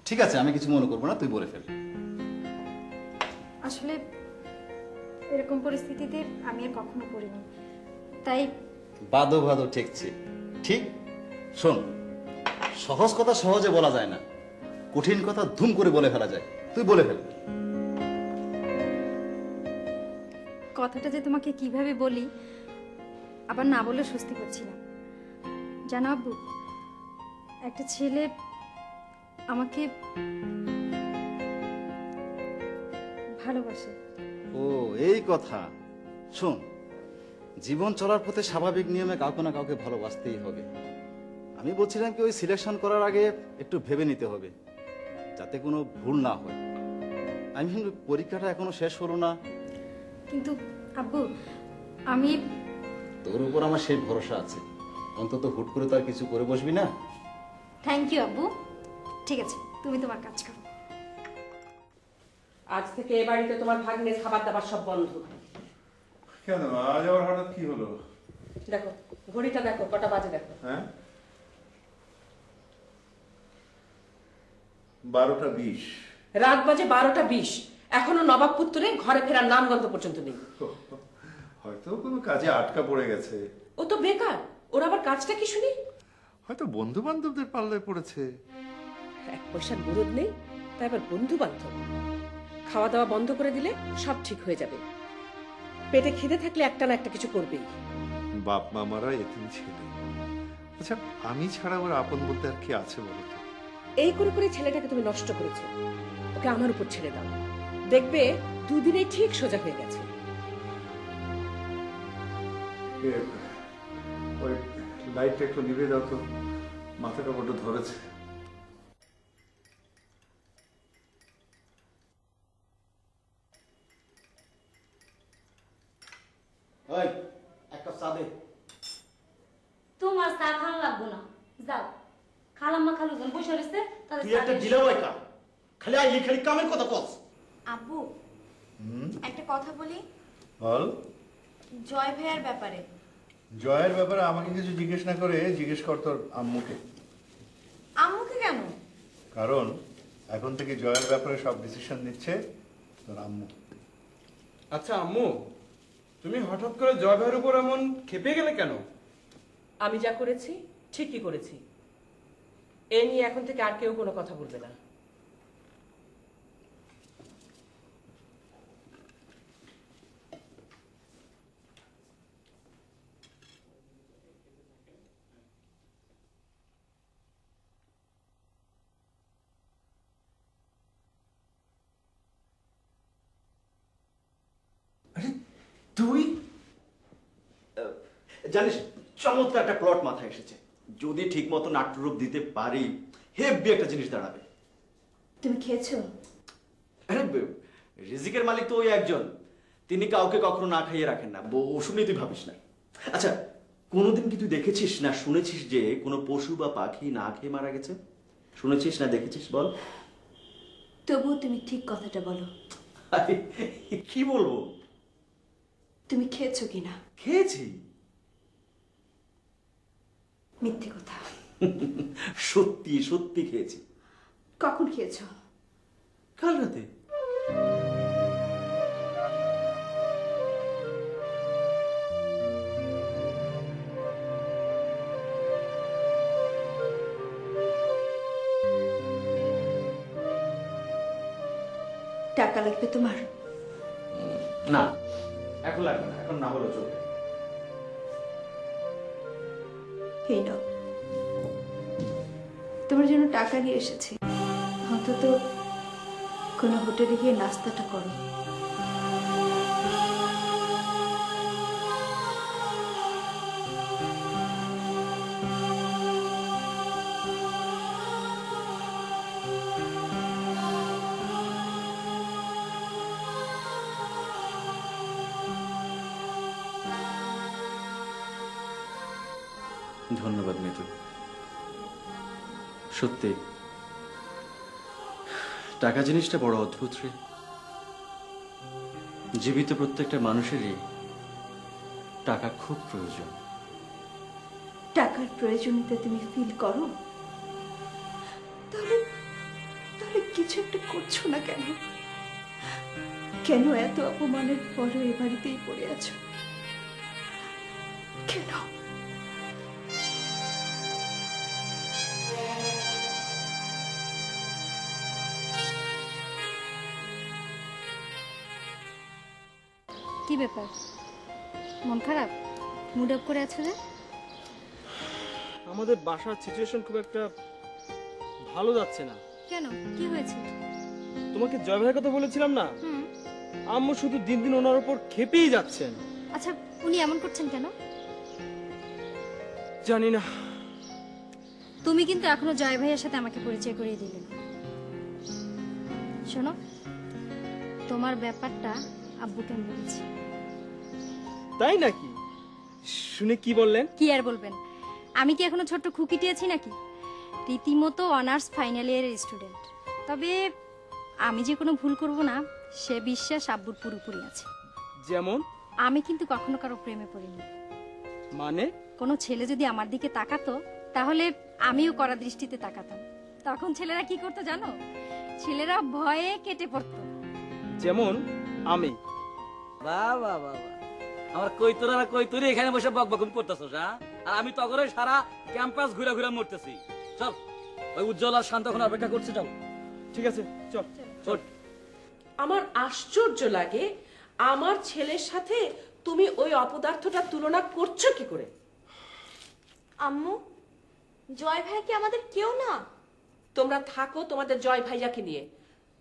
ঠিক আছে, আমি কিছু মনে করবো না, তুই বলে ফেল। আসলে এরকম পরিস্থিতিতে আমি আর কখনো পড়িনি, তাই বাদো ভাদো ঠেকছে। ঠিক, শোন, সহজ কথা সহজে বলা যায় না, কঠিন কথা ধুম করে বলে ফেলা যায়। তুই বলে ফেল। কথাটা যে তোমাকে কিভাবে বলি আবার না বলে স্বস্তি পাচ্ছি না। জানো আব্বু, একটা ছেলে আমাকে ভালোবাসে। ও এই কথা। শোন, জীবন চলার পথে স্বাভাবিক নিয়মে কাউকে না কাউকে ভালোবাসতেই হবে। আমি বলছিলাম কি, ওই সিলেকশন করার আগে একটু ভেবে নিতে হবে, যাতে কোনো ভুল না হয়। আমি পরীক্ষাটা এখনো শেষ হলো না। কিন্তু আব্বু, আমি তোর উপর আমার সেই ভরসা আছে, অন্তত হুট করে তো আর কিছু করে বসবি না। থ্যাংক ইউ আব্বু। ঠিক আছে, তুমি তোমার কাজ করো। আজ থেকে এ বাড়িতে তোমার ভাগ্নের খাবার দাবার সব বন্ধ। কেন আজ আবার হঠাৎ কি হলো? দেখো ঘড়িটা, দেখো কটা বাজে, দেখো। হ্যাঁ, 12:20। রাত বাজে 12:20, এখনো নবাব পুত্তরে ঘরে ফেরার নামগন্ধ পর্যন্ত নেই। হয়তো কোনো কাজে আটকা পড়ে গেছে। ও তো বেকার, ওর আবার কাজটা কি শুনি? হয়তো বন্ধু বান্ধবদের পাল্লায় পড়েছে। এক পয়সার মুরদ নেই, তাই আবার বন্ধু বান্ধব। খাওয়া দাওয়া বন্ধ করে দিলে সব ঠিক হয়ে যাবে। পেটে খিদে থাকলে একটা না একটা কিছু করবেই। বাপ মা মারা এতিম ছেলে। আচ্ছা, আমি ছাড়া ওর আপন বলতে আর কি আছে বলো তো? এই করে করে ছেলেটাকে তুমি নষ্ট করেছো। ওকে আমার উপর ছেড়ে দাও, দেখবে দুদিনেই ঠিক সোজা হয়ে গেছে। ওই লাইটটা একটু নিভে দাও তো, মাথাটা বড্ড ধরেছে। ওই এক কাপ চা দে। তোমার চা খাওয়া লাগবো না, যাও। খালাম্মা খালু জন বসে রয়েছে, তাদের তুই একটা দিলেও একা খালি আইলি খালি কামের কথা কস। আব্বু, একটা কথা বলি। বল। জয় ভাইয়ার ব্যাপারে। জয়ের ব্যাপারে আমাকে কিছু জিজ্ঞেস না করে জিজ্ঞেস কর তোর আম্মুকে। আম্মুকে কেন? কারণ এখন থেকে জয়ের ব্যাপারে সব ডিসিশন নিচ্ছে তোর আম্মু। আচ্ছা আম্মু, তুমি হঠাৎ করে জয় ভাইয়ের উপর এমন খেপে গেলে কেন? আমি যা করেছি ঠিকই করেছি। এ নিয়ে এখন থেকে আর কেউ কোনো কথা বলবে না। তুই জানিস, চমৎকার একটা প্লট মাথায় এসেছে। যদি ঠিক মতো নাট্যরূপ দিতে পারি, হেব্বি একটা জিনিস দাঁড়াবে। তুমি খেয়েছো? আরে রিজিকের মালিক তো ওই একজন, তিনি কাউকে কখনো না খাইয়ে রাখেন না। ওসব নিয়ে তুই ভাবিস না। আচ্ছা, কোনোদিন কি তুই দেখেছিস না শুনেছিস যে কোনো পশু বা পাখি না খেয়ে মারা গেছে? শুনেছিস না দেখেছিস বল? তবুও তুমি ঠিক কথাটা বলো। আরে কি বলবো? তুমি খেয়েছো কিনা? খেয়েছি। মিথ্যে কথা। সত্যি সত্যি খেয়েছি। কখন খেয়েছো? কাল রাতে। টাকা লাগবে তোমার? না, এখন লাগবে না, এখন না হলো চলবে। এই নাও, তোমার জন্য টাকা নিয়ে এসেছি। অন্তত কোনো হোটেলে গিয়ে নাস্তাটা করো। ধন্যবাদ মিতু। সত্যি টাকা জিনিসটা বড় অদ্ভুত রে। জীবিত প্রত্যেকটা মানুষেরই টাকা খুব প্রয়োজন। টাকার প্রয়োজনীয়তা তুমি ফিল করো? তাহলে তাহলে কিছু একটা করছো না কেন? কেন এত অপমানের পরেও এ বাড়িতেই পড়ে আছো? কেন? কি ব্যাপার, মন খারাপ, মুড অফ করে আছো যে? আমাদের বাসার সিচুয়েশন খুব একটা ভালো যাচ্ছে না। কেন, কি হয়েছে? তোমাকে জয় ভাইয়ের কথা বলেছিলাম না, হুম। আম্মু শুধু দিন দিন ওনার উপর খেপেই যাচ্ছেন। আচ্ছা, উনি এমন করছেন কেন? জানি না। তুমি কিন্তু এখনো জয় ভাইয়ের সাথে আমাকে পরিচয় করিয়ে দিলে না। শোনো, তোমার ব্যাপারটা আব্বুকে আমি বলেছি। তাই নাকি? শুনে কি বললেন? কি আর বলবেন, আমি কি এখনো ছোট্ট খুকিটি আছি নাকি? রীতিমতো অনার্স ফাইনাল ইয়ারের স্টুডেন্ট। তবে আমি যে কোনো ভুল করব না সে বিশ্বাস আব্বুর পুরোপুরি আছে। যেমন? আমি কিন্তু কখনো কারো প্রেমে পড়িনি। মানে? কোনো ছেলে যদি আমার দিকে তাকাতো তাহলে আমিও কড়া দৃষ্টিতে তাকাতাম। তখন ছেলেরা কি করতো জানো? ছেলেরা ভয়ে কেটে পড়তো। যেমন আমি। বাহ বাহ বাহ, আমার কই তোরা কই তুই এখানে বসে বকবকুম করতেছস? আর আমি তগরে সারা ক্যাম্পাস ঘুরে ঘুরে মরতেছি। চল, ওই উজ্জ্বল আর শান্ত এখন অপেক্ষা করছে। চল, ঠিক আছে, চল চল। আমার আশ্চর্য লাগে আমার ছেলের সাথে তুমি ওই অপদার্থটার তুলনা করছো কি করে? আম্মু, জয় ভাই কি আমাদের কেউ না? তোমরা থাকো তোমাদের জয় ভাইয়াকে নিয়ে।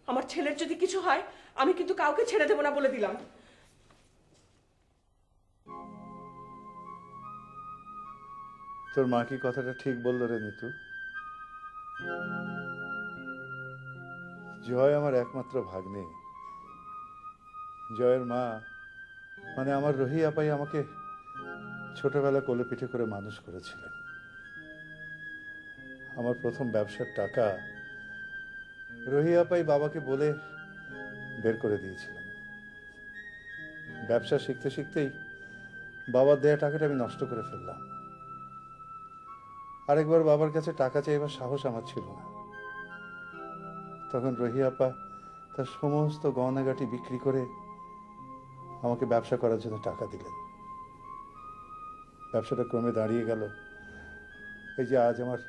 আমার ছেলের যদি কিছু হয় আমি কিন্তু কাউকে ছেড়ে দেবো না বলে দিলাম। তোর মা কি কথাটা ঠিক বললো রে নিতু? জয় আমার একমাত্র ভাগ্নে। জয়ের মা মানে আমার রহি আপাই আমাকে ছোটবেলা কোলে পিঠে করে মানুষ করেছিলেন। আমার প্রথম ব্যবসার টাকা রহি আপাই বাবাকে বলে বের করে দিয়েছিলেন। ব্যবসা শিখতে শিখতেই বাবার দেয়া টাকাটা আমি নষ্ট করে ফেললাম। আরেকবার বাবার কাছে টাকা চাইবার সাহস আমার ছিল না। তখন রহি আপা তার সমস্ত গয়নাগাটি বিক্রি করে আমাকে ব্যবসা করার জন্য টাকা দিলেন। ব্যবসাটা ক্রমে দাঁড়িয়ে গেল। এই যে আজ আমার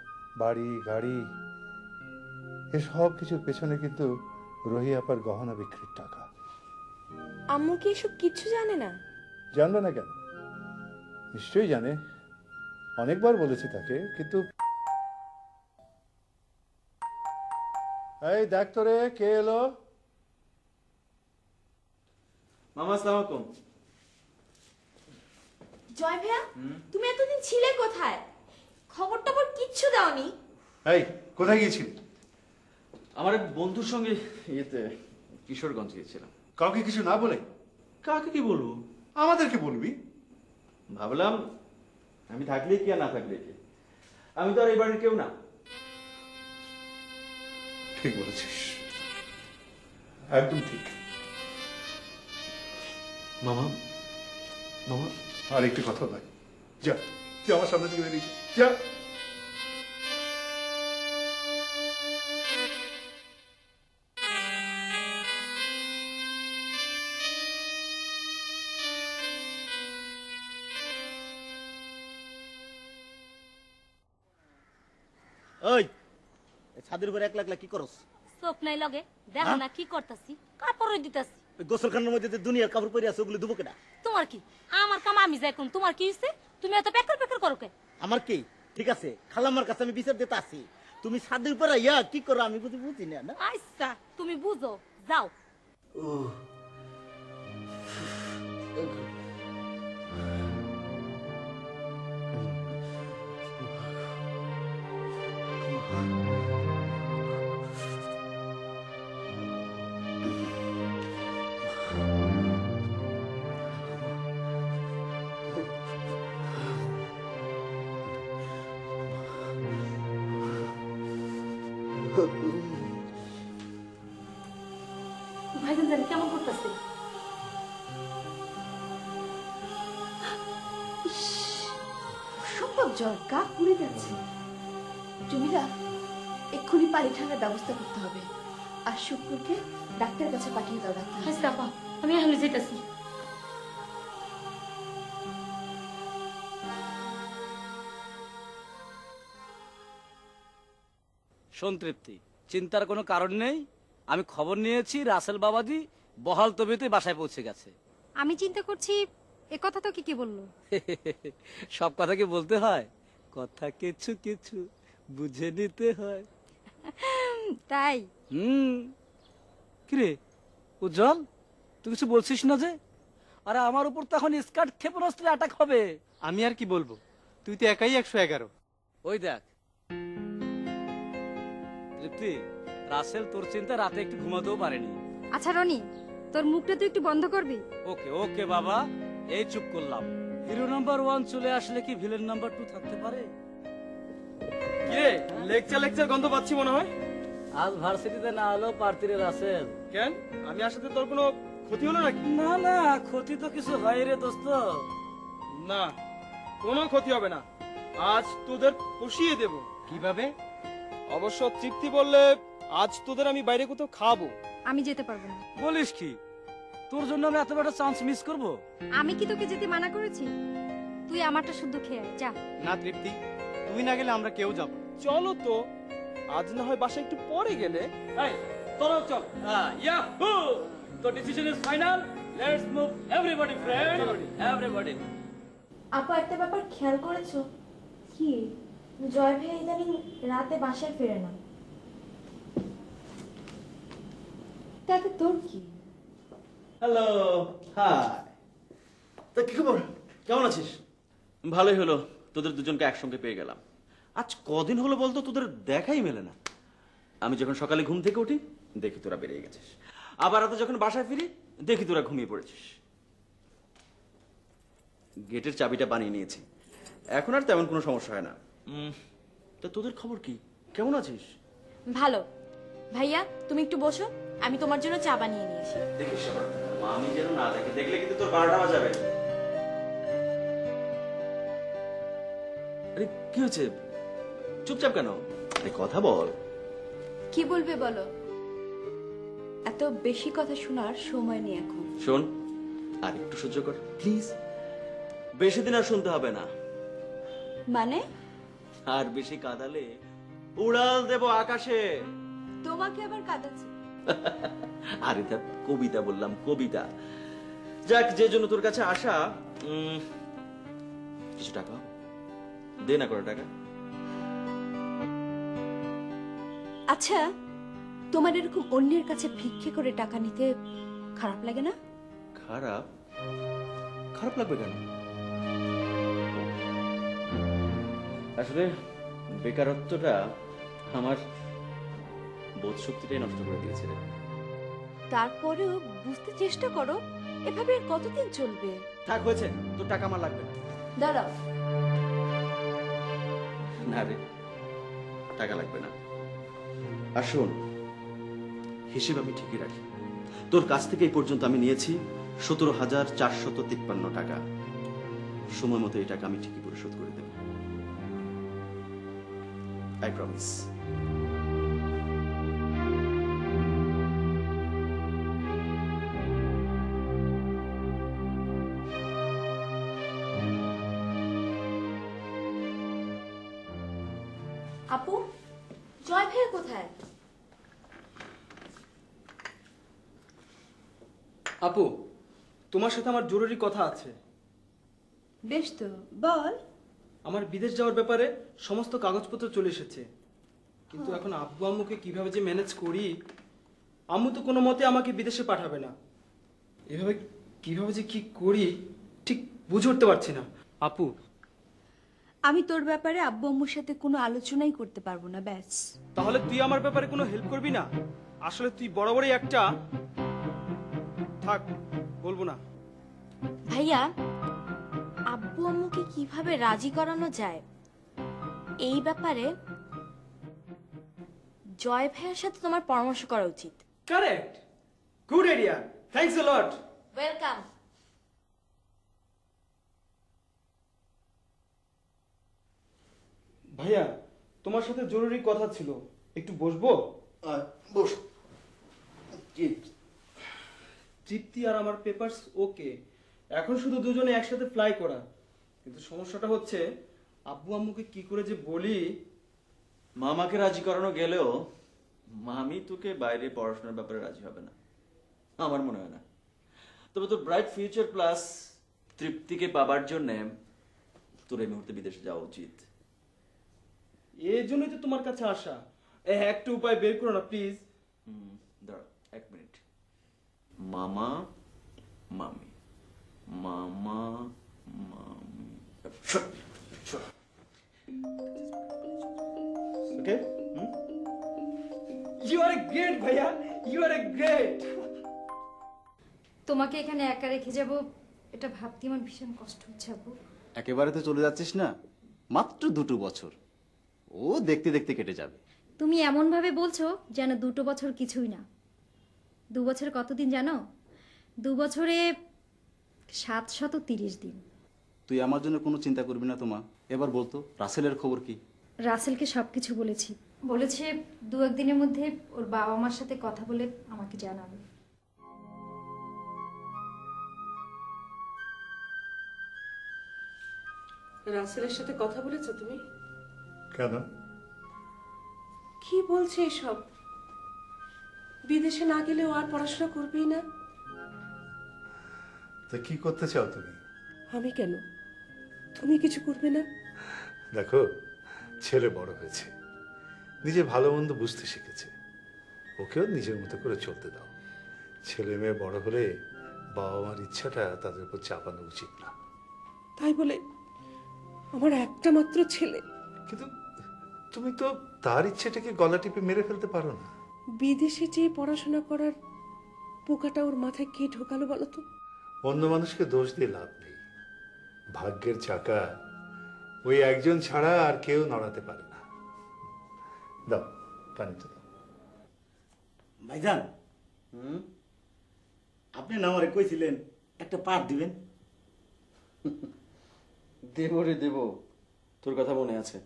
বাড়ি গাড়ি এসব কিছুর পেছনে কিন্তু রহি আপার গহনা বিক্রির টাকা। আম্মু কি এসব কিছু জানে না? জানবে না কেন? নিশ্চয়ই জানে, অনেকবার বলেছি তাকে। কিন্তু এই দেখ তো রে, কে এলো? মামা আসসালামু আলাইকুম। জয় ভাইয়া, তুমি এতদিন ছিলে কোথায়? খবর টবর কিচ্ছু দাওনি? এই কোথায় গিয়েছিলি? আমার এক বন্ধুর সঙ্গে ইয়েতে কিশোরগঞ্জ গিয়েছিলাম। কাউকে কিছু না বলে? কাকে কি বলবো? আমাদেরকে বলবি। ভাবলাম আমি থাকলে কি আর না থাকলে কি, আমি তো আর এই বাড়ির কেউ না। ঠিক বলেছিস, একদম ঠিক। মামা মামা আর একটি কথা নয়, যা তুই আমার সামনে থেকে বেরিয়ে যা। ওই ছাদের উপরে একলা একলা কি করস? চোখ নাই লগে দেখো না কি করতাছি, কাপড় দিতাছি। গোসলখানার মধ্যে যে দুনিয়ার কাপড় পরে আছে ওগুলো দুবো কেটা? তোমার কি? আমার কাম আমি যাই কোন, তোমার কি হইছে? তুমি এত পেকার পেকার করো কে? আমার কি ঠিক আছে, খালাম্মার কাছে আমি বিচার দিতে আসি, তুমি ছাদের উপরে ইয়া কি করো আমি বুঝি না। না আচ্ছা তুমি বুঝো, যাও। ভাইজান জানি কেমন করতেছে? সম্ভব জ্বর, গা পুড়ে যাচ্ছে। জমিলা, এক্ষুনি পানি ঠান্ডার ব্যবস্থা করতে হবে। আর শুক্রকে ডাক্তারের কাছে পাঠিয়ে দাও। ডাক্তার, আচ্ছা আপা, আমি এখন যেতেছি। শোন তৃপ্তি, চিন্তার কোনো কারণ নেই। আমি খবর নিয়েছি রাসেল বাবাজি বহাল তবিয়তে বাসায় পৌঁছে গেছে। আমি চিন্তা করছি এ কথা তো কি বললো? সব কথা কি বলতে হয়? কথা কিছু কিছু বুঝে নিতে হয়। তাই? কিরে উজ্জ্বল, তুই কিছু বলছিস না যে? আরে আমার উপর তো এখন স্কার্ট ক্ষেপণাস্ত্রে অ্যাটাক হবে। আমি আর কি বলবো, তুই তো একাই 111। ওই দেখ তৃপ্তি, রাসেল তোর চিন্তা রাতে একটু ঘুমাতেও পারেনি। আচ্ছা রনি, তোর মুখটা তুই একটু বন্ধ করবি? ওকে ওকে বাবা, এই চুপ করলাম। হিরো নাম্বার 1 চলে আসলে কি ভিলেন নাম্বার 2 থাকতে পারে? কিরে, লেকচার গন্ধ পাচ্ছি মনে হয়। আজ ভার্সিটিতে না হলো পার্টিরে রাসেল। কেন, আমি আসাতে তোর কোনো ক্ষতি হলো নাকি? না না, ক্ষতি তো কিছু হয় রে দোস্ত। না, কোনো ক্ষতি হবে না। আজ তোদের পুষিয়ে দেব। কিভাবে? অবশ্য তৃপ্তি বললে আজ তোদের আমি বাইরে কোথাও খাবো। আমি যেতে পারবো না। বলিস কি? তোর জন্য আমি এত বড় চান্স মিস করব? আমি কি তোকে যেতে মানা করেছি? তুই আমারটা শুদ্ধ খেয়ে আয়, যা। না তৃপ্তি, তুই না গেলে আমরা কেউ যাব। চলো তো, আজ না হয় বাসা একটু পরে গেলে। এই চলো চল। ইয়াহু! তো decision is final. Let's move everybody friend, everybody. আপু একটা ব্যাপার খেয়াল করেছো? কি? জয় ভাই ইদানিং রাতে বাসায় ফেরে না। তাতে তোর কি? Hello, hi. তা কি খবর, কেমন আছিস? ভালোই হলো, তোদের দুজনকে একসঙ্গে পেয়ে গেলাম। আজ কদিন হলো বলতো, তোদের দেখাই মেলে না। আমি যখন সকালে ঘুম থেকে উঠি দেখি তোরা বেরিয়ে গেছিস, আবার রাতে যখন বাসায় ফিরি দেখি তোরা ঘুমিয়ে পড়েছিস। গেটের চাবিটা বানিয়ে নিয়েছি, এখন আর তেমন কোনো সমস্যা হয় না। তা তোদের খবর কি, কেমন আছিস? ভালো। ভাইয়া তুমি একটু বসো, আমি তোমার জন্য চা বানিয়ে নিয়ে আসি। দেখিস আমি যেন না দেখে, দেখলে কিন্তু তোর 12টা বাজাবে। আরে কি হয়েছে, চুপচাপ কেন? আরে কথা বল। কি বলবে বলো? এত বেশি কথা শোনার সময় নেই এখন। শোন, আর একটু সহ্য কর প্লিজ। বেশি দিন আর শুনতে হবে না। মানে? আর বেশি কাঁদালে উড়াল দেব আকাশে। তোমাকে আবার কাঁদাচ্ছে? আরে তা কবিতা বললাম, কবিতা। যাক, যে জন্য তোর কাছে আসা, কিছু টাকা দে না, করে টাকা। আচ্ছা, তোমার এরকম অন্যের কাছে ভিক্ষে করে টাকা নিতে খারাপ লাগে না? খারাপ? খারাপ লাগবে কেন? আসলে বেকারত্বটা আমার বোধ শক্তিটাই নষ্ট করে দিয়েছে রে। তারপরেও বুঝতে চেষ্টা করো, এভাবে আর কতদিন চলবে? থাক, হয়েছে, তোর টাকা আমার লাগবে না। দাঁড়াও। না রে, টাকা লাগবে না। আর শোন, হিসেব আমি ঠিকই রাখি। তোর কাছ থেকে এই পর্যন্ত আমি নিয়েছি 17,453 টাকা। সময় মতো এই টাকা আমি ঠিকই পরিশোধ করে দেব, আই প্রমিস। আপু, জয় ভাইয়া কোথায়? আপু, তোমার সাথে আমার জরুরি কথা আছে। বেশ তো, বল। আমার বিদেশ যাওয়ার ব্যাপারে সমস্ত কাগজপত্র চলে এসেছে, কিন্তু এখন আব্বু আম্মুকে কিভাবে যে ম্যানেজ করি। আম্মু তো কোনো মতে আমাকে বিদেশে পাঠাবে না। এভাবে কিভাবে যে কি করি ঠিক বুঝে উঠতে পারছি না। আপু, আমি তোর ব্যাপারে আব্বু আম্মুর সাথে কোনো আলোচনাই করতে পারবো না, ব্যাস। তাহলে তুই আমার ব্যাপারে কোনো হেল্প করবি না? আসলে তুই বরাবরই একটা। থাক, বলবো না। ভাইয়া, আব্বু আম্মুকে কিভাবে রাজি করানো যায় এই ব্যাপারে জয় ভাইয়ার সাথে তোমার পরামর্শ করা উচিত। Correct, good idea, thanks a lot. Welcome. ভাইয়া, তোমার সাথে জরুরি কথা ছিল, একটু বসবো? বস। তৃপ্তি আর আমার পেপারস ওকে, এখন শুধু দুজনে একসাথে ফ্লাই করা। কিন্তু সমস্যাটা হচ্ছে আব্বু আম্মুকে কি করে যে বলি। মামাকে রাজি করানো গেলেও মামি তোকে বাইরে পড়াশোনার ব্যাপারে রাজি হবে না, আমার মনে হয় না। তবে তোর ব্রাইট ফিউচার প্লাস তৃপ্তিকে পাবার জন্য তোর এই মুহূর্তে বিদেশে যাওয়া উচিত। এই জন্যই তো তোমার কাছে আসা। একটা উপায় বের করো না প্লিজ। দাঁড়া 1 মিনিট। মামা মামি, মামা মামি, ওকে। ইউ আর এ গ্রেট ভাইয়া, ইউ আর এ গ্রেট। তোমাকে এখানে একা রেখে যাব, এটা ভাবতে আমার ভীষণ কষ্ট হচ্ছে আপু। একেবারে তো চলে যাচ্ছিস না, মাত্র 2 বছর, ও দেখতে দেখতে কেটে যাবে। তুমি এমন ভাবে বলছো যেন 2 বছর কিছুই না। 2 বছর কতদিন জানো? 2 বছরে 730 দিন। তুই আমার জন্য কোনো চিন্তা করবি না তোমা। এবার বলতো রাসেলের খবর কি? রাসেলকে সবকিছু বলেছি, বলেছে 2-1 দিনের মধ্যে ওর বাবা মার সাথে কথা বলে আমাকে জানাবে। রাসেলের সাথে কথা বলেছো তুমি? কেন? কি বলছে এসব? বিদেশে না গেলেও আর পড়াশোনা করবেই না? তা কি করতে চাও তুমি? আমি কেন? তুমি কিছু করবে না? দেখো, ছেলে বড় হয়েছে, নিজে ভালো মন্দ বুঝতে শিখেছে, ওকেও নিজের মতো করে চলতে দাও। ছেলে মেয়ে বড় হলে বাবা মার ইচ্ছাটা তাদের উপর চাপানো উচিত না। তাই বলে আমার একটা মাত্র ছেলে, কিন্তু তুমি তো তার ইচ্ছেটাকে গলা টিপে মেরে ফেলতে পারো না। বিদেশে যেয়ে পড়াশোনা করার পোকাটা ওর মাথায় কে ঢোকালো বলো তো? অন্য মানুষকে দোষ দিয়ে লাভ নেই, ভাগ্যের চাকা ওই একজন ছাড়া আর কেউ নড়াতে পারে না। দাও পানিটা দাও। ভাইজান, আপনি না আমারে কইছিলেন একটা পাঠ দিবেন। দেব রে দেব, তোর কথা মনে আছে।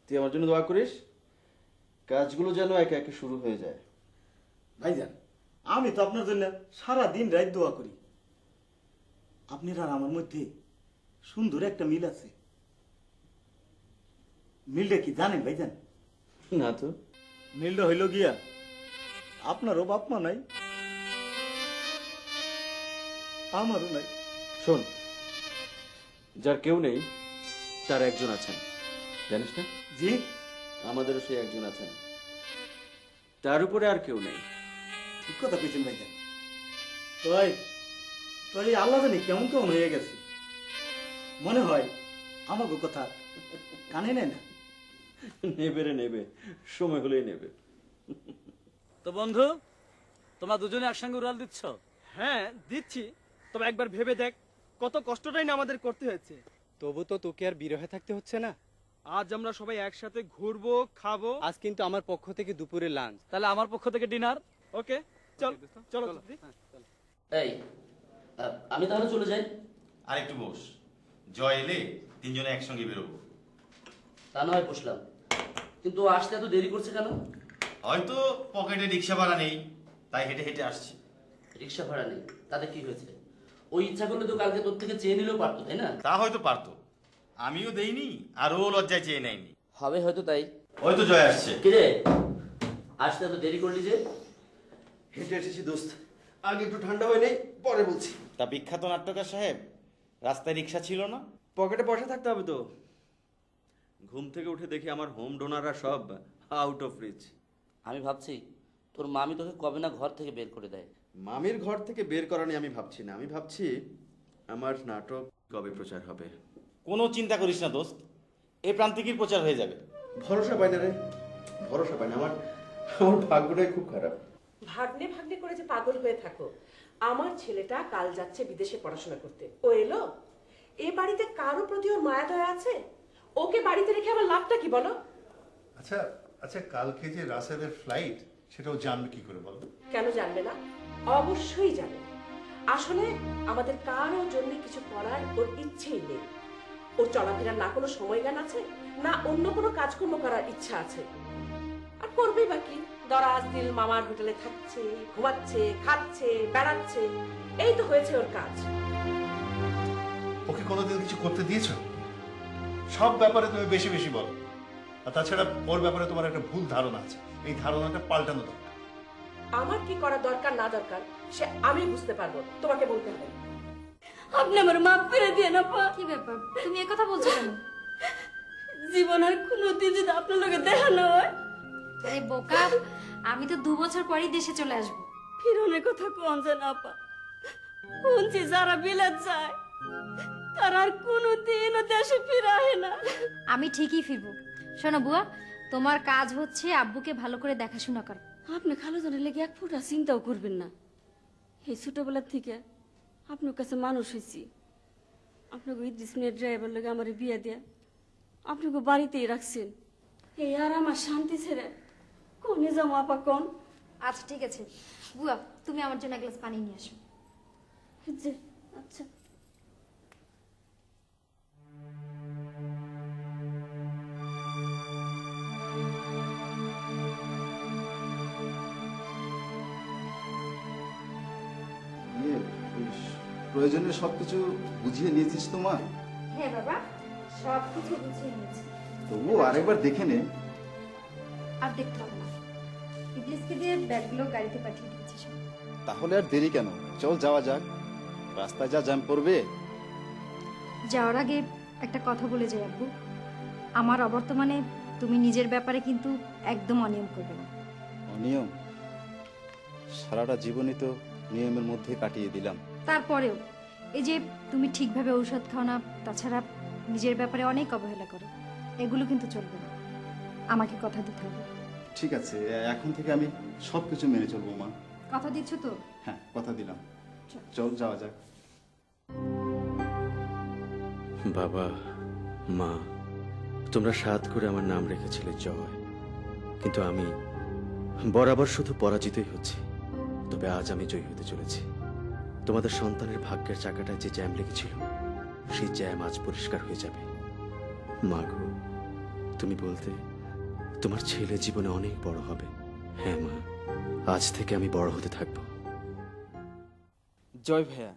তুই আমার জন্য দোয়া করিস, কাজগুলো যেন একে একে শুরু হয়ে যায়। ভাইজান, আমি তো আপনার জন্য সারা দিন রাত দোয়া করি। আপনার আর আমার মধ্যে সুন্দর একটা মিল আছে। মিলটা কি জানেন ভাইজান? না তো। মিলটা হইল গিয়া আপনারও বাপ মা নাই, আমারও নাই। শোন, যার কেউ নেই তার একজন আছেন, জানিস না? জি, আমাদেরও সেই একজন আছেন, তার উপরে আর কেউ নেই। ঠিক কথা কইছেন ভাইজান। তাই তাই আল্লাহ জানি কেমন কেমন হয়ে গেছে, মনে হয় আমাকে কথা কানে নেয় না। নেবে রে নেবে, সময় হলেই নেবে। তো বন্ধু, তোমরা দুজনে একসঙ্গে উড়াল দিচ্ছ? হ্যাঁ দিচ্ছি, তবে একবার ভেবে দেখ কত কষ্টটাই না আমাদের করতে হয়েছে। তবু তো তোকে আর বিরহে থাকতে হচ্ছে না। আজ আমরা সবাই একসাথে ঘুরবো, খাবো। আজ কিন্তু আমার পক্ষ থেকে দুপুরে লাঞ্চ। তাহলে আমার পক্ষ থেকে ডিনার। ওকে, চল চলো। এই, আমি তাহলে চলে যাই। আর একটু বস, জয় এলে তিনজনে একসঙ্গে বেরোবো। তা নয় বসলাম, কিন্তু আসতে এত দেরি করছে কেন? হয়তো পকেটে রিক্সা ভাড়া নেই, তাই হেঁটে হেঁটে আসছি। রিক্সা ভাড়া নেই, তাতে কি হয়েছে? ওই ইচ্ছা করলে তো কালকে তোর থেকে চেয়ে নিলেও পারতো, তাই না? তা হয়তো পারতো, আমিও দেইনি আর ও লজ্জায় চেয়ে নেয়নি। হবে হয়তো তাই। হয়তো জয় আসছে। কিরে, আসতে এত দেরি করলি যে? হেঁটে এসেছি দোস্ত, আগে একটু ঠান্ডা হয়ে নেই, পরে বলছি। তা বিখ্যাত নাট্যকার সাহেব, রাস্তায় রিক্সা ছিল না? পকেটে পয়সা থাকতে হবে তো। ঘুম থেকে উঠে দেখি আমার হোম ডোনাররা সব আউট অফ রিচ। আমি ভাবছি তোর মামি তোকে কবে না ঘর থেকে বের করে দেয়। মামির ঘর থেকে বের করা নিয়ে আমি ভাবছি না, আমি ভাবছি আমার নাটক কবে প্রচার হবে। কোনো চিন্তা করিস না দোস্ত, এই প্রান্তিকের প্রচার হয়ে যাবে। ভরসা পাই না রে, ভরসা পাই না। আমার আমার ভাগ্যটাই খুব খারাপ। ভাগ্নে ভাগ্নে করে যে পাগল হয়ে থাকো। আমার ছেলেটা কাল যাচ্ছে বিদেশে পড়াশোনা করতে, ও এলো। এ বাড়িতে কারো প্রতি ওর মায়া দয়া আছে? ওকে বাড়িতে রেখে আমার লাভটা কি বলো? আচ্ছা আচ্ছা, কালকে যে রাসেলের ফ্লাইট, সেটাও জানবে কি করে বলো? কেন জানবে না? অবশ্যই জানে। আসলে আমাদের কারো জন্য কিছু করার ওর ইচ্ছেই নেই। ওর চলাফেরার না কোনো সময় জ্ঞান আছে, না অন্য কোনো কাজকর্ম করার ইচ্ছা আছে। আর করবেই বাকি, দরাজ দিল মামার হোটেলে থাকছে, ঘুমাচ্ছে, খাচ্ছে, বেড়াচ্ছে, এই তো হয়েছে ওর কাজ। ওকে কোনোদিন কিছু করতে দিয়েছো? সব ব্যাপারে তুমি বেশি বেশি বলো। আর তাছাড়া ওর ব্যাপারে তোমার একটা ভুল ধারণা আছে, এই ধারণাটা পাল্টানো দরকার। আমার কি করা দরকার না দরকার সে আমি বুঝতে পারবো, তোমাকে বলতে হবে। আপনি আমার মাফ করে দিয়ে না পা। কি ব্যাপার, তুমি এ কথা বলছো কেন? জীবন আর কোনোদিন যদি আপনার লোকে দেখা না হয়। আরে বোকা, আমি তো 2 বছর পরই দেশে চলে আসবো। ফিরনের কথা কোন যে না পা, শুনছি যারা বিলেত যায় তারা আর কোনোদিনও দেশে ফিরে আসে না। আমি ঠিকই ফিরবো। শোনো বুয়া, তোমার কাজ হচ্ছে আব্বুকে ভালো করে দেখাশোনা করা। আপনি খালুজনের লেগে এক ফুটা চিন্তাও করবেন না। এই ছোটবেলার থেকে আপনার কাছে মানুষ হয়েছি। আপনাকে ইদ্রিস মিয়ার ড্রাইভার লেগে আমার বিয়ে দেয়া আপনাকে বাড়িতেই রাখছেন। এই আর আমার শান্তি ছেড়ে কোনে যাবো আপা কোন? আচ্ছা ঠিক আছে বুয়া, তুমি আমার জন্য এক গ্লাস পানি নিয়ে আসো। যে আচ্ছা। প্রয়োজনীয় সবকিছু বুঝিয়ে নিয়েছিস তো মা? হ্যাঁ বাবা, সব কিছু গুছিয়ে নিয়েছি। তবুও আরেকবার দেখে নে। আর দেখতে হবে না, ইবলিসকে দিয়ে ব্যাগগুলো গাড়িতে পাঠিয়ে দিয়েছি সব। তাহলে আর দেরি কেন, চল যাওয়া যাক। রাস্তায় যা জ্যাম পড়বে। যাওয়ার আগে একটা কথা বলে যাই আব্বু, আমার অবর্তমানে তুমি নিজের ব্যাপারে কিন্তু একদম অনিয়ম করবে না। অনিয়ম? সারাটা জীবনই তো নিয়মের মধ্যে কাটিয়ে দিলাম। তারপরেও এই যে তুমি ঠিকভাবে ঔষধ খাও না, তাছাড়া নিজের ব্যাপারে অনেক অবহেলা করো, এগুলো কিন্তু চলবে না। আমাকে কথা দিতে হবে। ঠিক আছে, এখন থেকে আমি সবকিছু মেনে চলবো মা। কথা দিচ্ছ তো? হ্যাঁ, কথা দিলাম। চল যাওয়া যাক। বাবা, মা, তোমরা সাধ করে আমার নাম রেখেছিলে জয়, কিন্তু আমি বরাবর শুধু পরাজিতই হচ্ছি। তবে আজ আমি জয়ী হতে চলেছি। তোমাদের সন্তানের ভাগ্যের চাকাটায় যে জ্যাম লেগেছিল, সেই জ্যাম আজ পরিষ্কার হয়ে যাবে। মা গো, তুমি বলতে তোমার ছেলে জীবনে অনেক বড় হবে। হ্যাঁ মা, আজ থেকে আমি বড় হতে থাকবো। জয় ভাইয়া,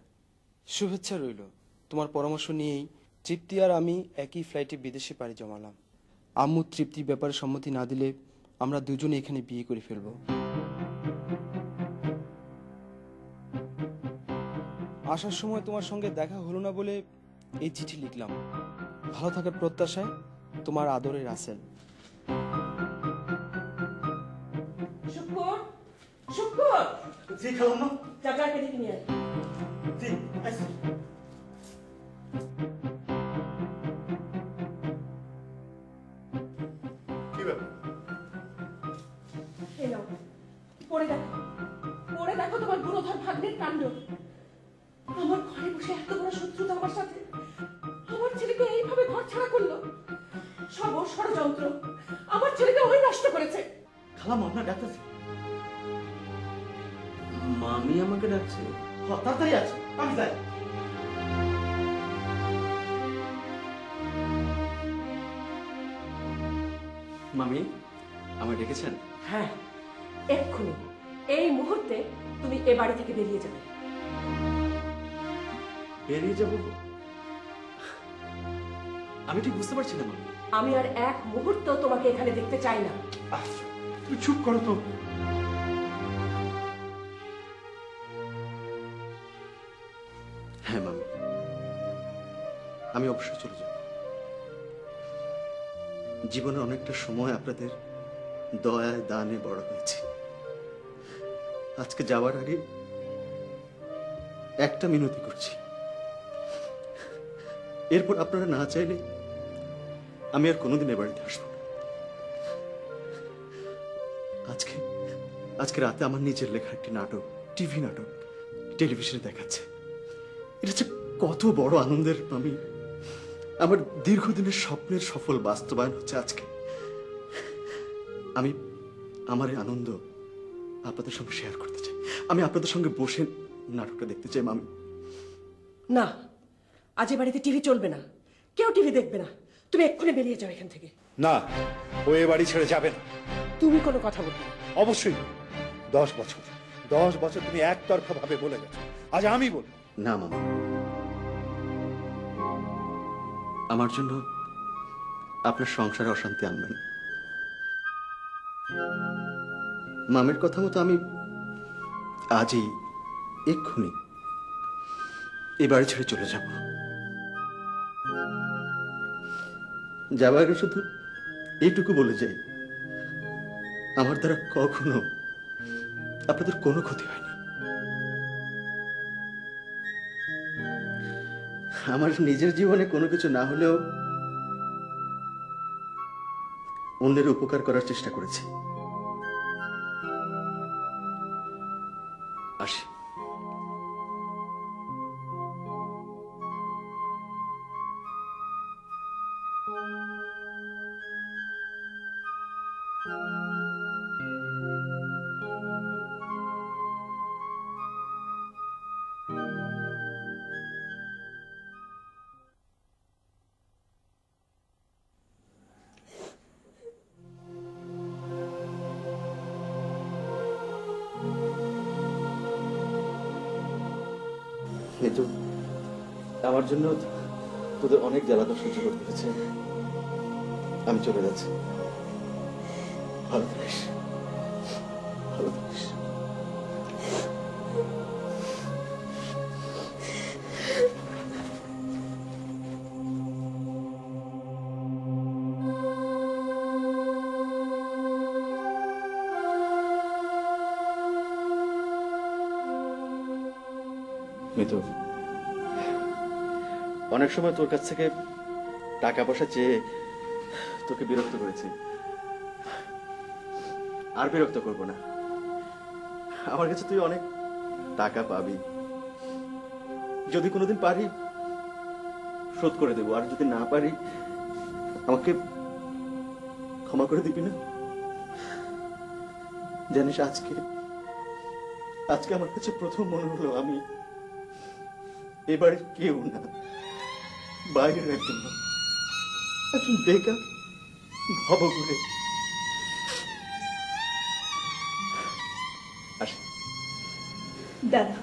শুভেচ্ছা রইল। তোমার পরামর্শ নিয়েই তৃপ্তি আর আমি একই ফ্লাইটে বিদেশে পাড়ি জমালাম। আম্মু তৃপ্তির ব্যাপারে সম্মতি না দিলে আমরা দুজনে এখানে বিয়ে করে ফেলবো। আসার সময় তোমার সঙ্গে দেখা হলো না বলে এই চিঠি লিখলাম। ভালো থাকার প্রত্যাশায়, তোমার আদরের রাসেল। শুক্র, শুক্র, জি খালাম্মা। চাচাকে ডেকে নিয়ে আয়। জি আসছি। কি ব্যাপার? এই নাও, পড়ে দেখো, পড়ে দেখো তোমার গুণধর ভাগ্নের কাণ্ড। আমার ঘরে বসে এত বড় শত্রুতা আমার সাথে, আমার ছেলেকে এইভাবে ঘর ছাড়া করলো। সব ওর ষড়যন্ত্র, আমার ছেলেকে ওই নষ্ট করেছে। খালাম্মা আপনার ডাক্তার মামি আমাকে ডাকছে। তাড়াতাড়ি আছে, আমি যাই। মামি আমায় ডেকেছেন? হ্যাঁ, এক্ষুনি এই মুহূর্তে তুমি এ বাড়ি থেকে বেরিয়ে যাবে। বেরিয়ে যাবো? আমি ঠিক বুঝতে পারছি না মামি। আমি আর এক মুহূর্ত তোমাকে এখানে দেখতে চাই না। তুমি চুপ করো তো। হ্যাঁ মামি, আমি অবশ্যই চলে যাব। জীবনে অনেকটা সময় আপনাদের দয়ায় দানে বড় হয়েছে। আজকে যাওয়ার আগে একটা মিনতি করছি, এরপর আপনারা না চাইলে আমি আর কোনোদিন এ বাড়িতে আসবো না। আজকে রাতে আমার নিজের লেখা একটি নাটক, টিভি নাটক টেলিভিশনে দেখাচ্ছে। এটা যে কত বড় আনন্দের। আমি আমার দীর্ঘদিনের স্বপ্নের সফল বাস্তবায়ন হচ্ছে আজকে। আমি আমার এই আনন্দ আপনাদের সঙ্গে শেয়ার করতে চাই। আমি আপনাদের সঙ্গে বসে নাটকটা দেখতে চাই মামি। না, আজ এ বাড়িতে টিভি চলবে না, কেউ টিভি দেখবে না। তুমি এক্ষুনি বেরিয়ে যাও এখান থেকে। না, ও এ বাড়ি ছেড়ে যাবে না। তুমি কোনো কথা বলবে না। অবশ্যই 10 বছর তুমি একতরফা ভাবে বলে গেছো, আজ আমি বলবো। না মামা, আমার জন্য আপনার সংসারে অশান্তি আনবেন। মামের কথা মতো আমি আজই এক্ষুনি এ বাড়ি ছেড়ে চলে যাব। যাবার আগে শুধু এইটুকু বলে যাই, আমার দ্বারা কখনো আপনাদের কোনো ক্ষতি হয়নি। আমার নিজের জীবনে কোনো কিছু না হলেও অন্যের উপকার করার চেষ্টা করেছি। আসি। এই তো আমার জন্য তোদের অনেক জ্বালাতন সহ্য করতে হয়েছে। আমি চলে যাচ্ছি। ভালো থাকিস, ভালো থাকিস। মিতু, অনেক সময় তোর কাছ থেকে টাকা পয়সা চেয়ে তোকে বিরক্ত করেছি, আর বিরক্ত করব না। আমার কাছে তুই অনেক টাকা পাবি, যদি কোনোদিন পারি শোধ করে দেবো, আর যদি না পারি আমাকে ক্ষমা করে দিবি না? জানিস, আজকে আজকে আমার কাছে প্রথম মনে হলো আমি এবার কেউ না, বাইরের একজন বেকার ভবঘুরে। দাঁড়া,